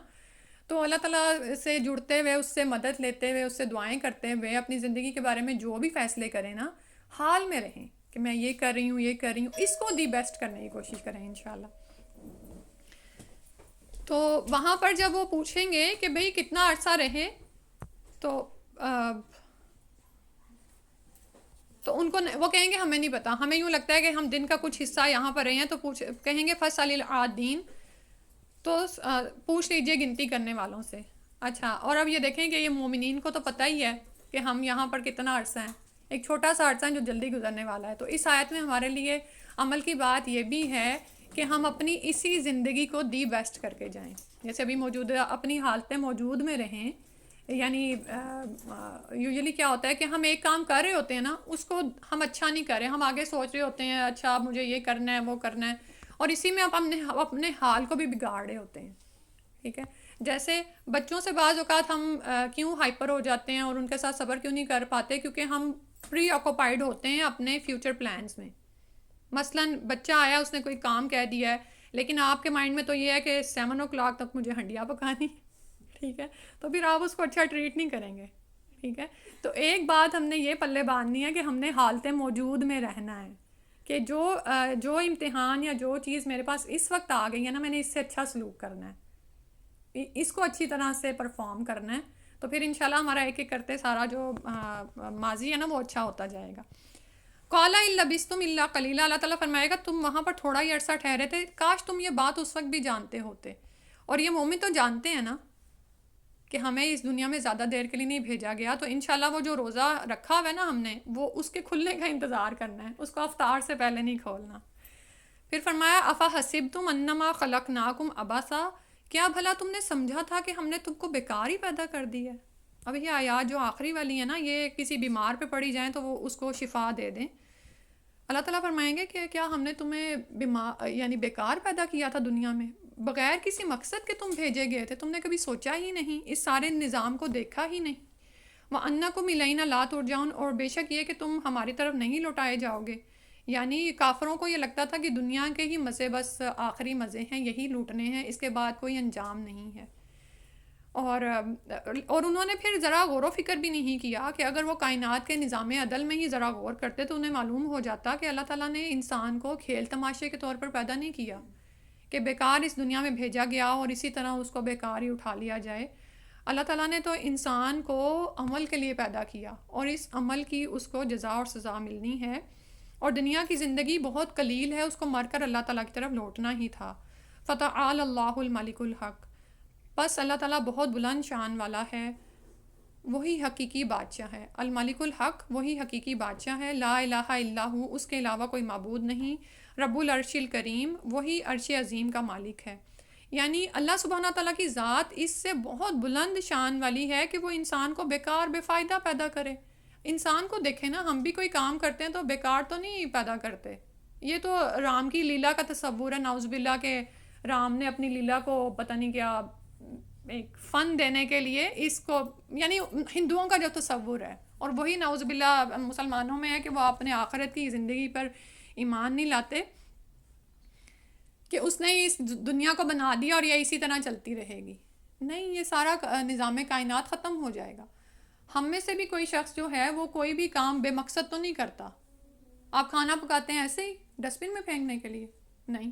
تو اللہ تعالیٰ سے جڑتے ہوئے، اس سے مدد لیتے ہوئے، اس سے دعائیں کرتے ہوئے اپنی زندگی کے بارے میں جو بھی فیصلے کریں نا حال میں رہیں کہ میں یہ کر رہی ہوں، یہ کر رہی ہوں، اس کو دی بیسٹ کرنے کی کوشش کریں انشاءاللہ. تو وہاں پر جب وہ پوچھیں گے کہ بھئی کتنا عرصہ رہے تو ان کو وہ کہیں گے ہمیں نہیں پتا. ہمیں یوں لگتا ہے کہ ہم دن کا کچھ حصہ یہاں پر رہے ہیں تو کہیں گے فَاسْأَلِ الْعَادِّينَ، تو پوچھ لیجئے گنتی کرنے والوں سے. اچھا، اور اب یہ دیکھیں کہ یہ مومنین کو تو پتہ ہی ہے کہ ہم یہاں پر کتنا عرصہ ہیں، ایک چھوٹا سا عرصہ ہے جو جلدی گزرنے والا ہے. تو اس آیت میں ہمارے لیے عمل کی بات یہ بھی ہے کہ ہم اپنی اسی زندگی کو دی بیسٹ کر کے جائیں. جیسے ابھی موجودہ اپنی حالت موجود میں رہیں. یعنی یوزلی کیا ہوتا ہے کہ ہم ایک کام کر رہے ہوتے ہیں نا اس کو ہم اچھا نہیں کر رہے، ہم آگے سوچ رہے ہوتے ہیں اچھا مجھے یہ کرنا ہے وہ کرنا ہے، اور اسی میں آپ اپنے حال کو بھی بگاڑ رہے ہوتے ہیں. ٹھیک ہے، جیسے بچوں سے بعض اوقات ہم کیوں ہائپر ہو جاتے ہیں اور ان کے ساتھ صبر کیوں نہیں کر پاتے، کیونکہ ہم پری آکوپائڈ ہوتے ہیں اپنے فیوچر پلانز میں. مثلاً بچہ آیا اس نے کوئی کام کہہ دیا ہے لیکن آپ کے مائنڈ میں تو یہ ہے کہ 7 o'clock تک مجھے ہنڈیاں پکانی. ٹھیک ہے، تو پھر آپ اس کو اچھا ٹریٹ نہیں کریں گے. ٹھیک ہے، تو ایک بات ہم نے یہ پلے باندھنی ہے کہ ہم نے حالت موجود میں رہنا ہے کہ جو امتحان یا جو چیز میرے پاس اس وقت آ گئی ہے نا میں نے اس سے اچھا سلوک کرنا ہے، اس کو اچھی طرح سے پرفارم کرنا ہے. تو پھر انشاءاللہ ہمارا ایک ایک کرتے سارا جو ماضی ہے نا وہ اچھا ہوتا جائے گا. قَالَ إِن لَبِثْتُمْ إِلَّا قَلِيلًا، اللہ تعالیٰ فرمائے گا تم وہاں پر تھوڑا ہی عرصہ ٹھہرے تھے، کاش تم یہ بات اس وقت بھی جانتے ہوتے. اور یہ مومن تو جانتے ہیں نا کہ ہمیں اس دنیا میں زیادہ دیر کے لیے نہیں بھیجا گیا. تو انشاءاللہ وہ جو روزہ رکھا ہوا ہے نا ہم نے وہ اس کے کھلنے کا انتظار کرنا ہے، اس کو افطار سے پہلے نہیں کھولنا. پھر فرمایا افا حسبتم انما خلقناکم عبثا، کیا بھلا تم نے سمجھا تھا کہ ہم نے تم کو بیکار ہی پیدا کر دی ہے. اب یہ آیات جو آخری والی ہیں نا، یہ کسی بیمار پہ پڑھی جائیں تو وہ اس کو شفا دے دیں. اللہ تعالیٰ فرمائیں گے کہ کیا ہم نے تمہیں یعنی بیکار پیدا کیا تھا دنیا میں، بغیر کسی مقصد کے تم بھیجے گئے تھے، تم نے کبھی سوچا ہی نہیں، اس سارے نظام کو دیکھا ہی نہیں. وَأَنَّكُمْ إِلَيْنَا لَا تُرْجَعُونَ، اور بے شک یہ کہ تم ہماری طرف نہیں لوٹائے جاؤ گے. یعنی کافروں کو یہ لگتا تھا کہ دنیا کے ہی مزے بس آخری مزے ہیں، یہی لوٹنے ہیں، اس کے بعد کوئی انجام نہیں ہے. اور انہوں نے پھر ذرا غور و فکر بھی نہیں کیا کہ اگر وہ کائنات کے نظام عدل میں ہی ذرا غور کرتے تو انہیں معلوم ہو جاتا کہ اللہ تعالیٰ نے انسان کو کھیل تماشے کے طور پر پیدا نہیں کیا کہ بیکار اس دنیا میں بھیجا گیا اور اسی طرح اس کو بیکار ہی اٹھا لیا جائے. اللہ تعالیٰ نے تو انسان کو عمل کے لیے پیدا کیا اور اس عمل کی اس کو جزا اور سزا ملنی ہے، اور دنیا کی زندگی بہت قلیل ہے، اس کو مر کر اللہ تعالیٰ کی طرف لوٹنا ہی تھا. فتعال اللہ الملک الحق، بس اللہ تعالیٰ بہت بلند شان والا ہے، وہی حقیقی بادشاہ ہے. الملک الحق، وہی حقیقی بادشاہ ہے. لا الہ الا ہو، اس کے علاوہ کوئی معبود نہیں. رب العرش الکریم، وہی عرش عظیم کا مالک ہے. یعنی اللہ سبحانہ تعالیٰ کی ذات اس سے بہت بلند شان والی ہے کہ وہ انسان کو بیکار بے فائدہ پیدا کرے. انسان کو دیکھیں نا، ہم بھی کوئی کام کرتے ہیں تو بیکار تو نہیں پیدا کرتے. یہ تو رام کی لیلا کا تصور ہے، نعوذ باللہ، کہ رام نے اپنی لیلا کو پتہ نہیں کیا ایک فن دینے کے لیے اس کو، یعنی ہندوؤں کا جو تصور ہے، اور وہی نعوذ باللہ مسلمانوں میں ہے کہ وہ اپنے آخرت کی زندگی پر ایمان نہیں لاتے، کہ اس نے اس دنیا کو بنا دیا اور یہ اسی طرح چلتی رہے گی. نہیں، یہ سارا نظام کائنات ختم ہو جائے گا. ہم میں سے بھی کوئی شخص جو ہے وہ کوئی بھی کام بے مقصد تو نہیں کرتا. آپ کھانا پکاتے ہیں ایسے ہی ڈسٹ بن میں پھینکنے کے لیے؟ نہیں،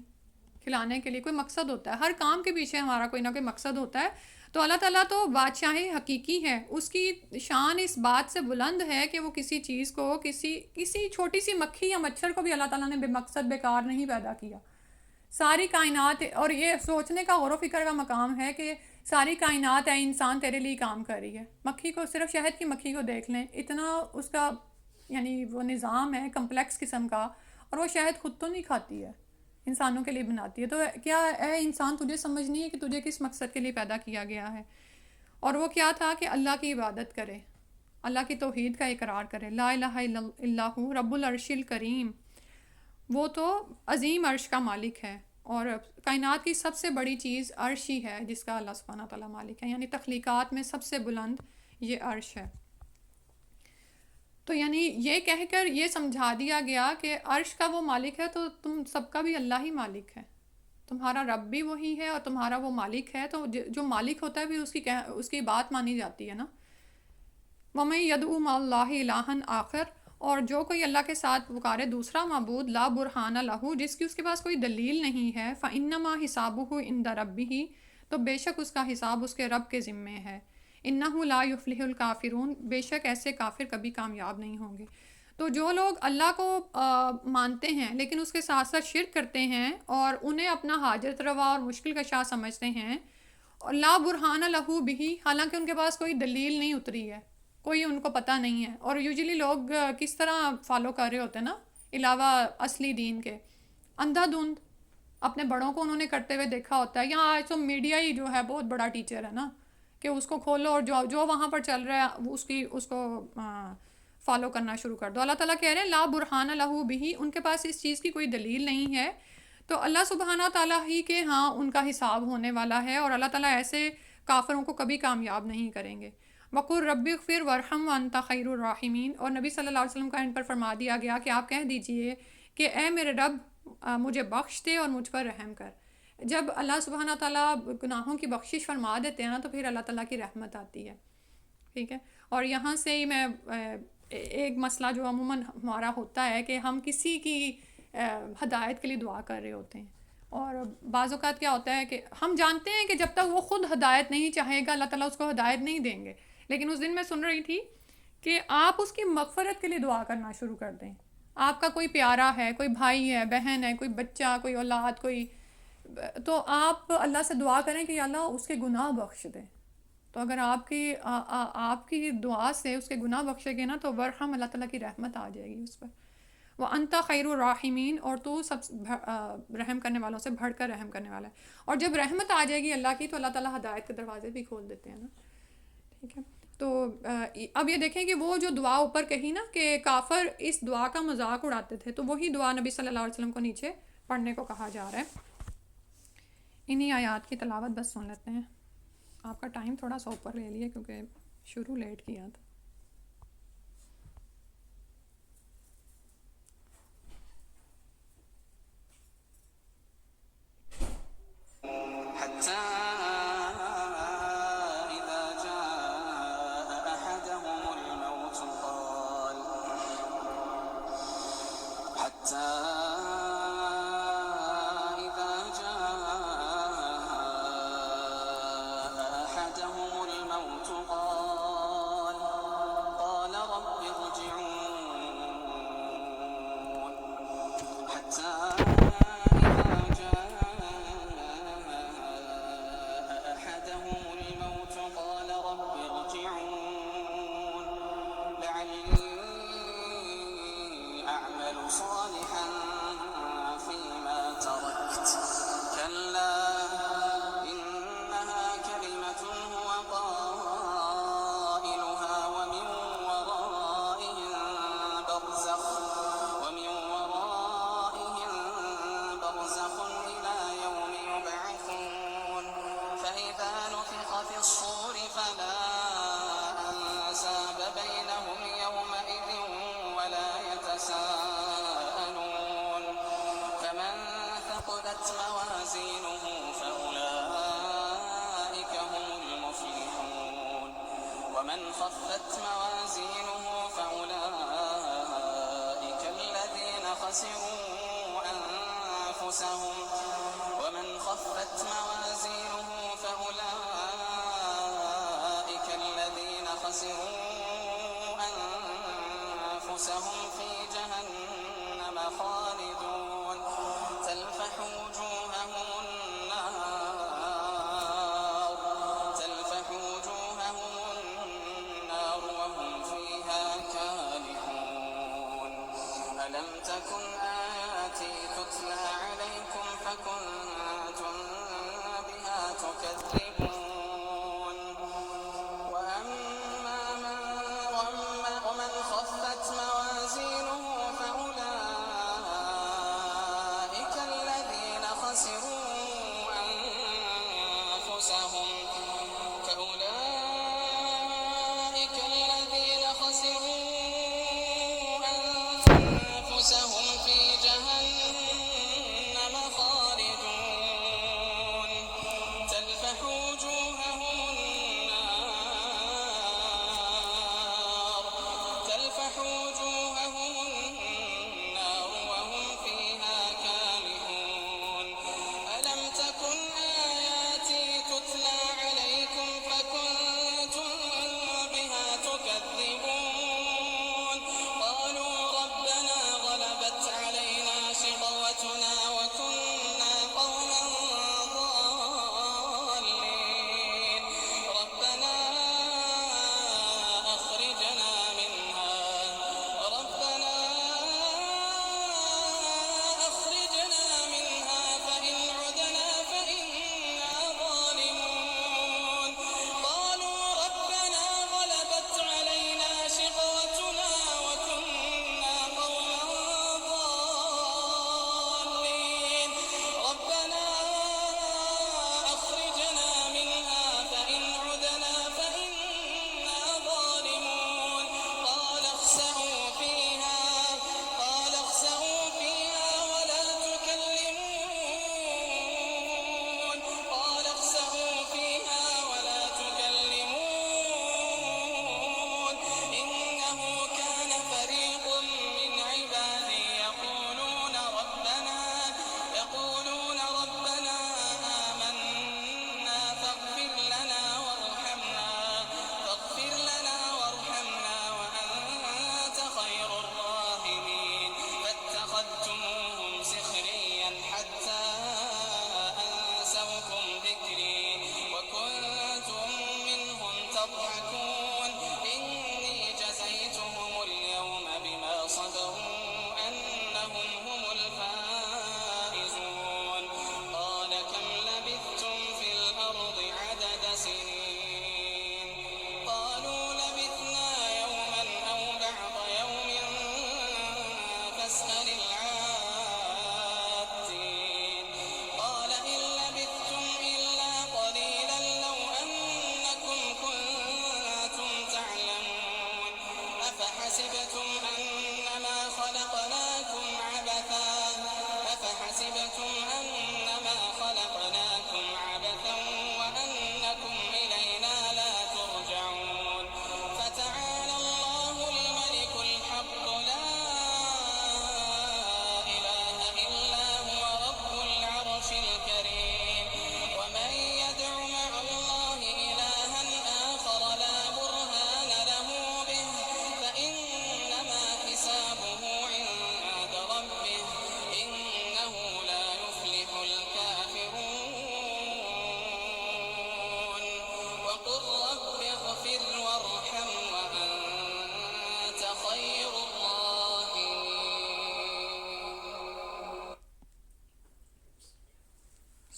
کھلانے کے لیے کوئی مقصد ہوتا ہے. ہر کام کے پیچھے ہمارا کوئی نہ کوئی مقصد ہوتا ہے. تو اللہ تعالیٰ تو بادشاہ حقیقی ہے، اس کی شان اس بات سے بلند ہے کہ وہ کسی چیز کو، کسی چھوٹی سی مکھی یا مچھر کو بھی اللہ تعالیٰ نے بے مقصد بیکار نہیں پیدا کیا. ساری کائنات، اور یہ سوچنے کا غور و فکر کا مقام ہے کہ ساری کائنات ہے انسان تیرے لیے کام کر رہی ہے. مکھی کو، صرف شہد کی مکھی کو دیکھ لیں، اتنا اس کا یعنی وہ نظام ہے کمپلیکس قسم کا، اور وہ شہد خود تو نہیں کھاتی ہے، انسانوں کے لیے بناتی ہے. تو کیا اے انسان، تجھے سمجھ نہیں ہے کہ تجھے کس مقصد کے لیے پیدا کیا گیا ہے؟ اور وہ کیا تھا کہ اللہ کی عبادت کرے، اللہ کی توحید کا اقرار کرے. لا الہ الا اللہ رب العرش الکریم، وہ تو عظیم عرش کا مالک ہے، اور کائنات کی سب سے بڑی چیز عرش ہی ہے جس کا اللہ سبحانہ تعالیٰ مالک ہے. یعنی تخلیقات میں سب سے بلند یہ عرش ہے. تو یعنی یہ کہہ کر یہ سمجھا دیا گیا کہ عرش کا وہ مالک ہے تو تم سب کا بھی اللہ ہی مالک ہے، تمہارا رب بھی وہی ہے اور تمہارا وہ مالک ہے. تو جو مالک ہوتا ہے بھی اس کی بات مانی جاتی ہے نا. وَمَن يَدْعُ مَعَ اللَّهِ إِلَٰهًا آخر، اور جو کوئی اللہ کے ساتھ پکارے دوسرا معبود، لا برہان لہ، جس کی اس کے پاس کوئی دلیل نہیں ہے، فَإِنَّمَا حِسَابُهُ عِندَ رَبِّهِ، تو بے شک اس کا حساب اس کے رب کے ذمے ہے. إِنَّهُ لَا يُفْلِحُ الْكَافِرُونَ، بے شک ایسے کافر کبھی کامیاب نہیں ہوں گے. تو جو لوگ اللہ کو مانتے ہیں لیکن اس کے ساتھ ساتھ شرک کرتے ہیں اور انہیں اپنا حاجت روا اور مشکل کشا سمجھتے ہیں، اور لا برہان لہ بھی، حالانکہ ان کے پاس کوئی دلیل نہیں اتری ہے، کوئی ان کو پتہ نہیں ہے. اور یوزلی لوگ کس طرح فالو کر رہے ہوتے ہیں نا، علاوہ اصلی دین کے، اندھا دھند اپنے بڑوں کو انہوں نے کرتے ہوئے دیکھا ہوتا ہے. یہاں آج تو میڈیا ہی جو ہے بہت بڑا ٹیچر ہے نا، کہ اس کو کھولو اور جو وہاں پر چل رہا ہے اس کو فالو کرنا شروع کر دو. اللہ تعالیٰ کہہ رہے ہیں لا برہان لہ بھی، ان کے پاس اس چیز کی کوئی دلیل نہیں ہے. تو اللہ سبحانہ تعالیٰ ہی کے ہاں ان کا حساب ہونے والا ہے، اور اللہ تعالیٰ ایسے کافروں کو کبھی کامیاب نہیں کریں گے. وقل رب اغفر وارحم وانت خیر الراحمین، اور نبی صلی اللہ علیہ وسلم کا ان پر فرما دیا گیا کہ آپ کہہ دیجئے کہ اے میرے رب مجھے بخش دے اور مجھ پر رحم کر. جب اللہ سبحانہ تعالیٰ گناہوں کی بخشش فرما دیتے ہیں نا تو پھر اللہ تعالیٰ کی رحمت آتی ہے. ٹھیک ہے. اور یہاں سے ہی میں ایک مسئلہ جو عموماً ہمارا ہوتا ہے کہ ہم کسی کی ہدایت کے لیے دعا کر رہے ہوتے ہیں، اور بعض اوقات کیا ہوتا ہے کہ ہم جانتے ہیں کہ جب تک وہ خود ہدایت نہیں چاہے گا اللہ تعالیٰ اس کو ہدایت نہیں دیں گے. لیکن اس دن میں سن رہی تھی کہ آپ اس کی مغفرت کے لیے دعا کرنا شروع کر دیں. آپ کا کوئی پیارا ہے، کوئی بھائی ہے، بہن ہے، کوئی بچہ، کوئی اولاد، کوئی، تو آپ اللہ سے دعا کریں کہ یا اللہ اس کے گناہ بخش دیں. تو اگر آپ کی دعا سے اس کے گناہ بخشے گے نا تو ورحم، اللہ تعالیٰ کی رحمت آ جائے گی اس پر. وَأَنْتَ خَيْرُ الرَّاحِمِينَ، اور تو سب رحم کرنے والوں سے بڑھ کر رحم کرنے والا ہے. اور جب رحمت آ جائے گی اللہ کی تو اللہ تعالیٰ ہدایت کے دروازے بھی کھول دیتے ہیں نا. ٹھیک ہے. تو اب یہ دیکھیں کہ وہ جو دعا اوپر کہی نا کہ کافر اس دعا کا مذاق اڑاتے تھے، تو وہی دعا نبی صلی اللہ علیہ وسلم کو نیچے پڑھنے کو کہا جا رہا ہے. انہی آیات کی تلاوت بس سن لیتے ہیں. آپ کا ٹائم تھوڑا سا اوپر لے لیے کیونکہ شروع لیٹ کیا تھا. حتى إذا جاء أحدهم الموت قال حتى إذا جاء أحدهم الموت قال رب ارجعون حتى صالحا فيما تركت كلا إنها كلمة هو قائلها ومن ورائهم برزخ إلى يوم يبعثون فإذا نفخ في الصور فلا أنساب بينهم يومئذ ولا يتساءلون ثقلت موازينه فأولئك هم المفلحون ومن خفت موازينه فأولئك الذين خسروا أنفسهم في جهنم خالدون تلفح وجوههم النار وهم فيها كالحون ألم تكن آياتي تتلى عليكم فكنتم بها تكذبون ومن خفت موازينه فأولئك الذين خسروا أنفسهم في جهنم خالدون تلفح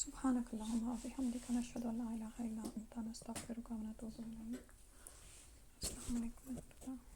سبحانک اللہم و بحمدک نشہد ان لا الہ الا انت نستغفرک و نتوب الیک. السلام علیکم و رحمۃ اللہ.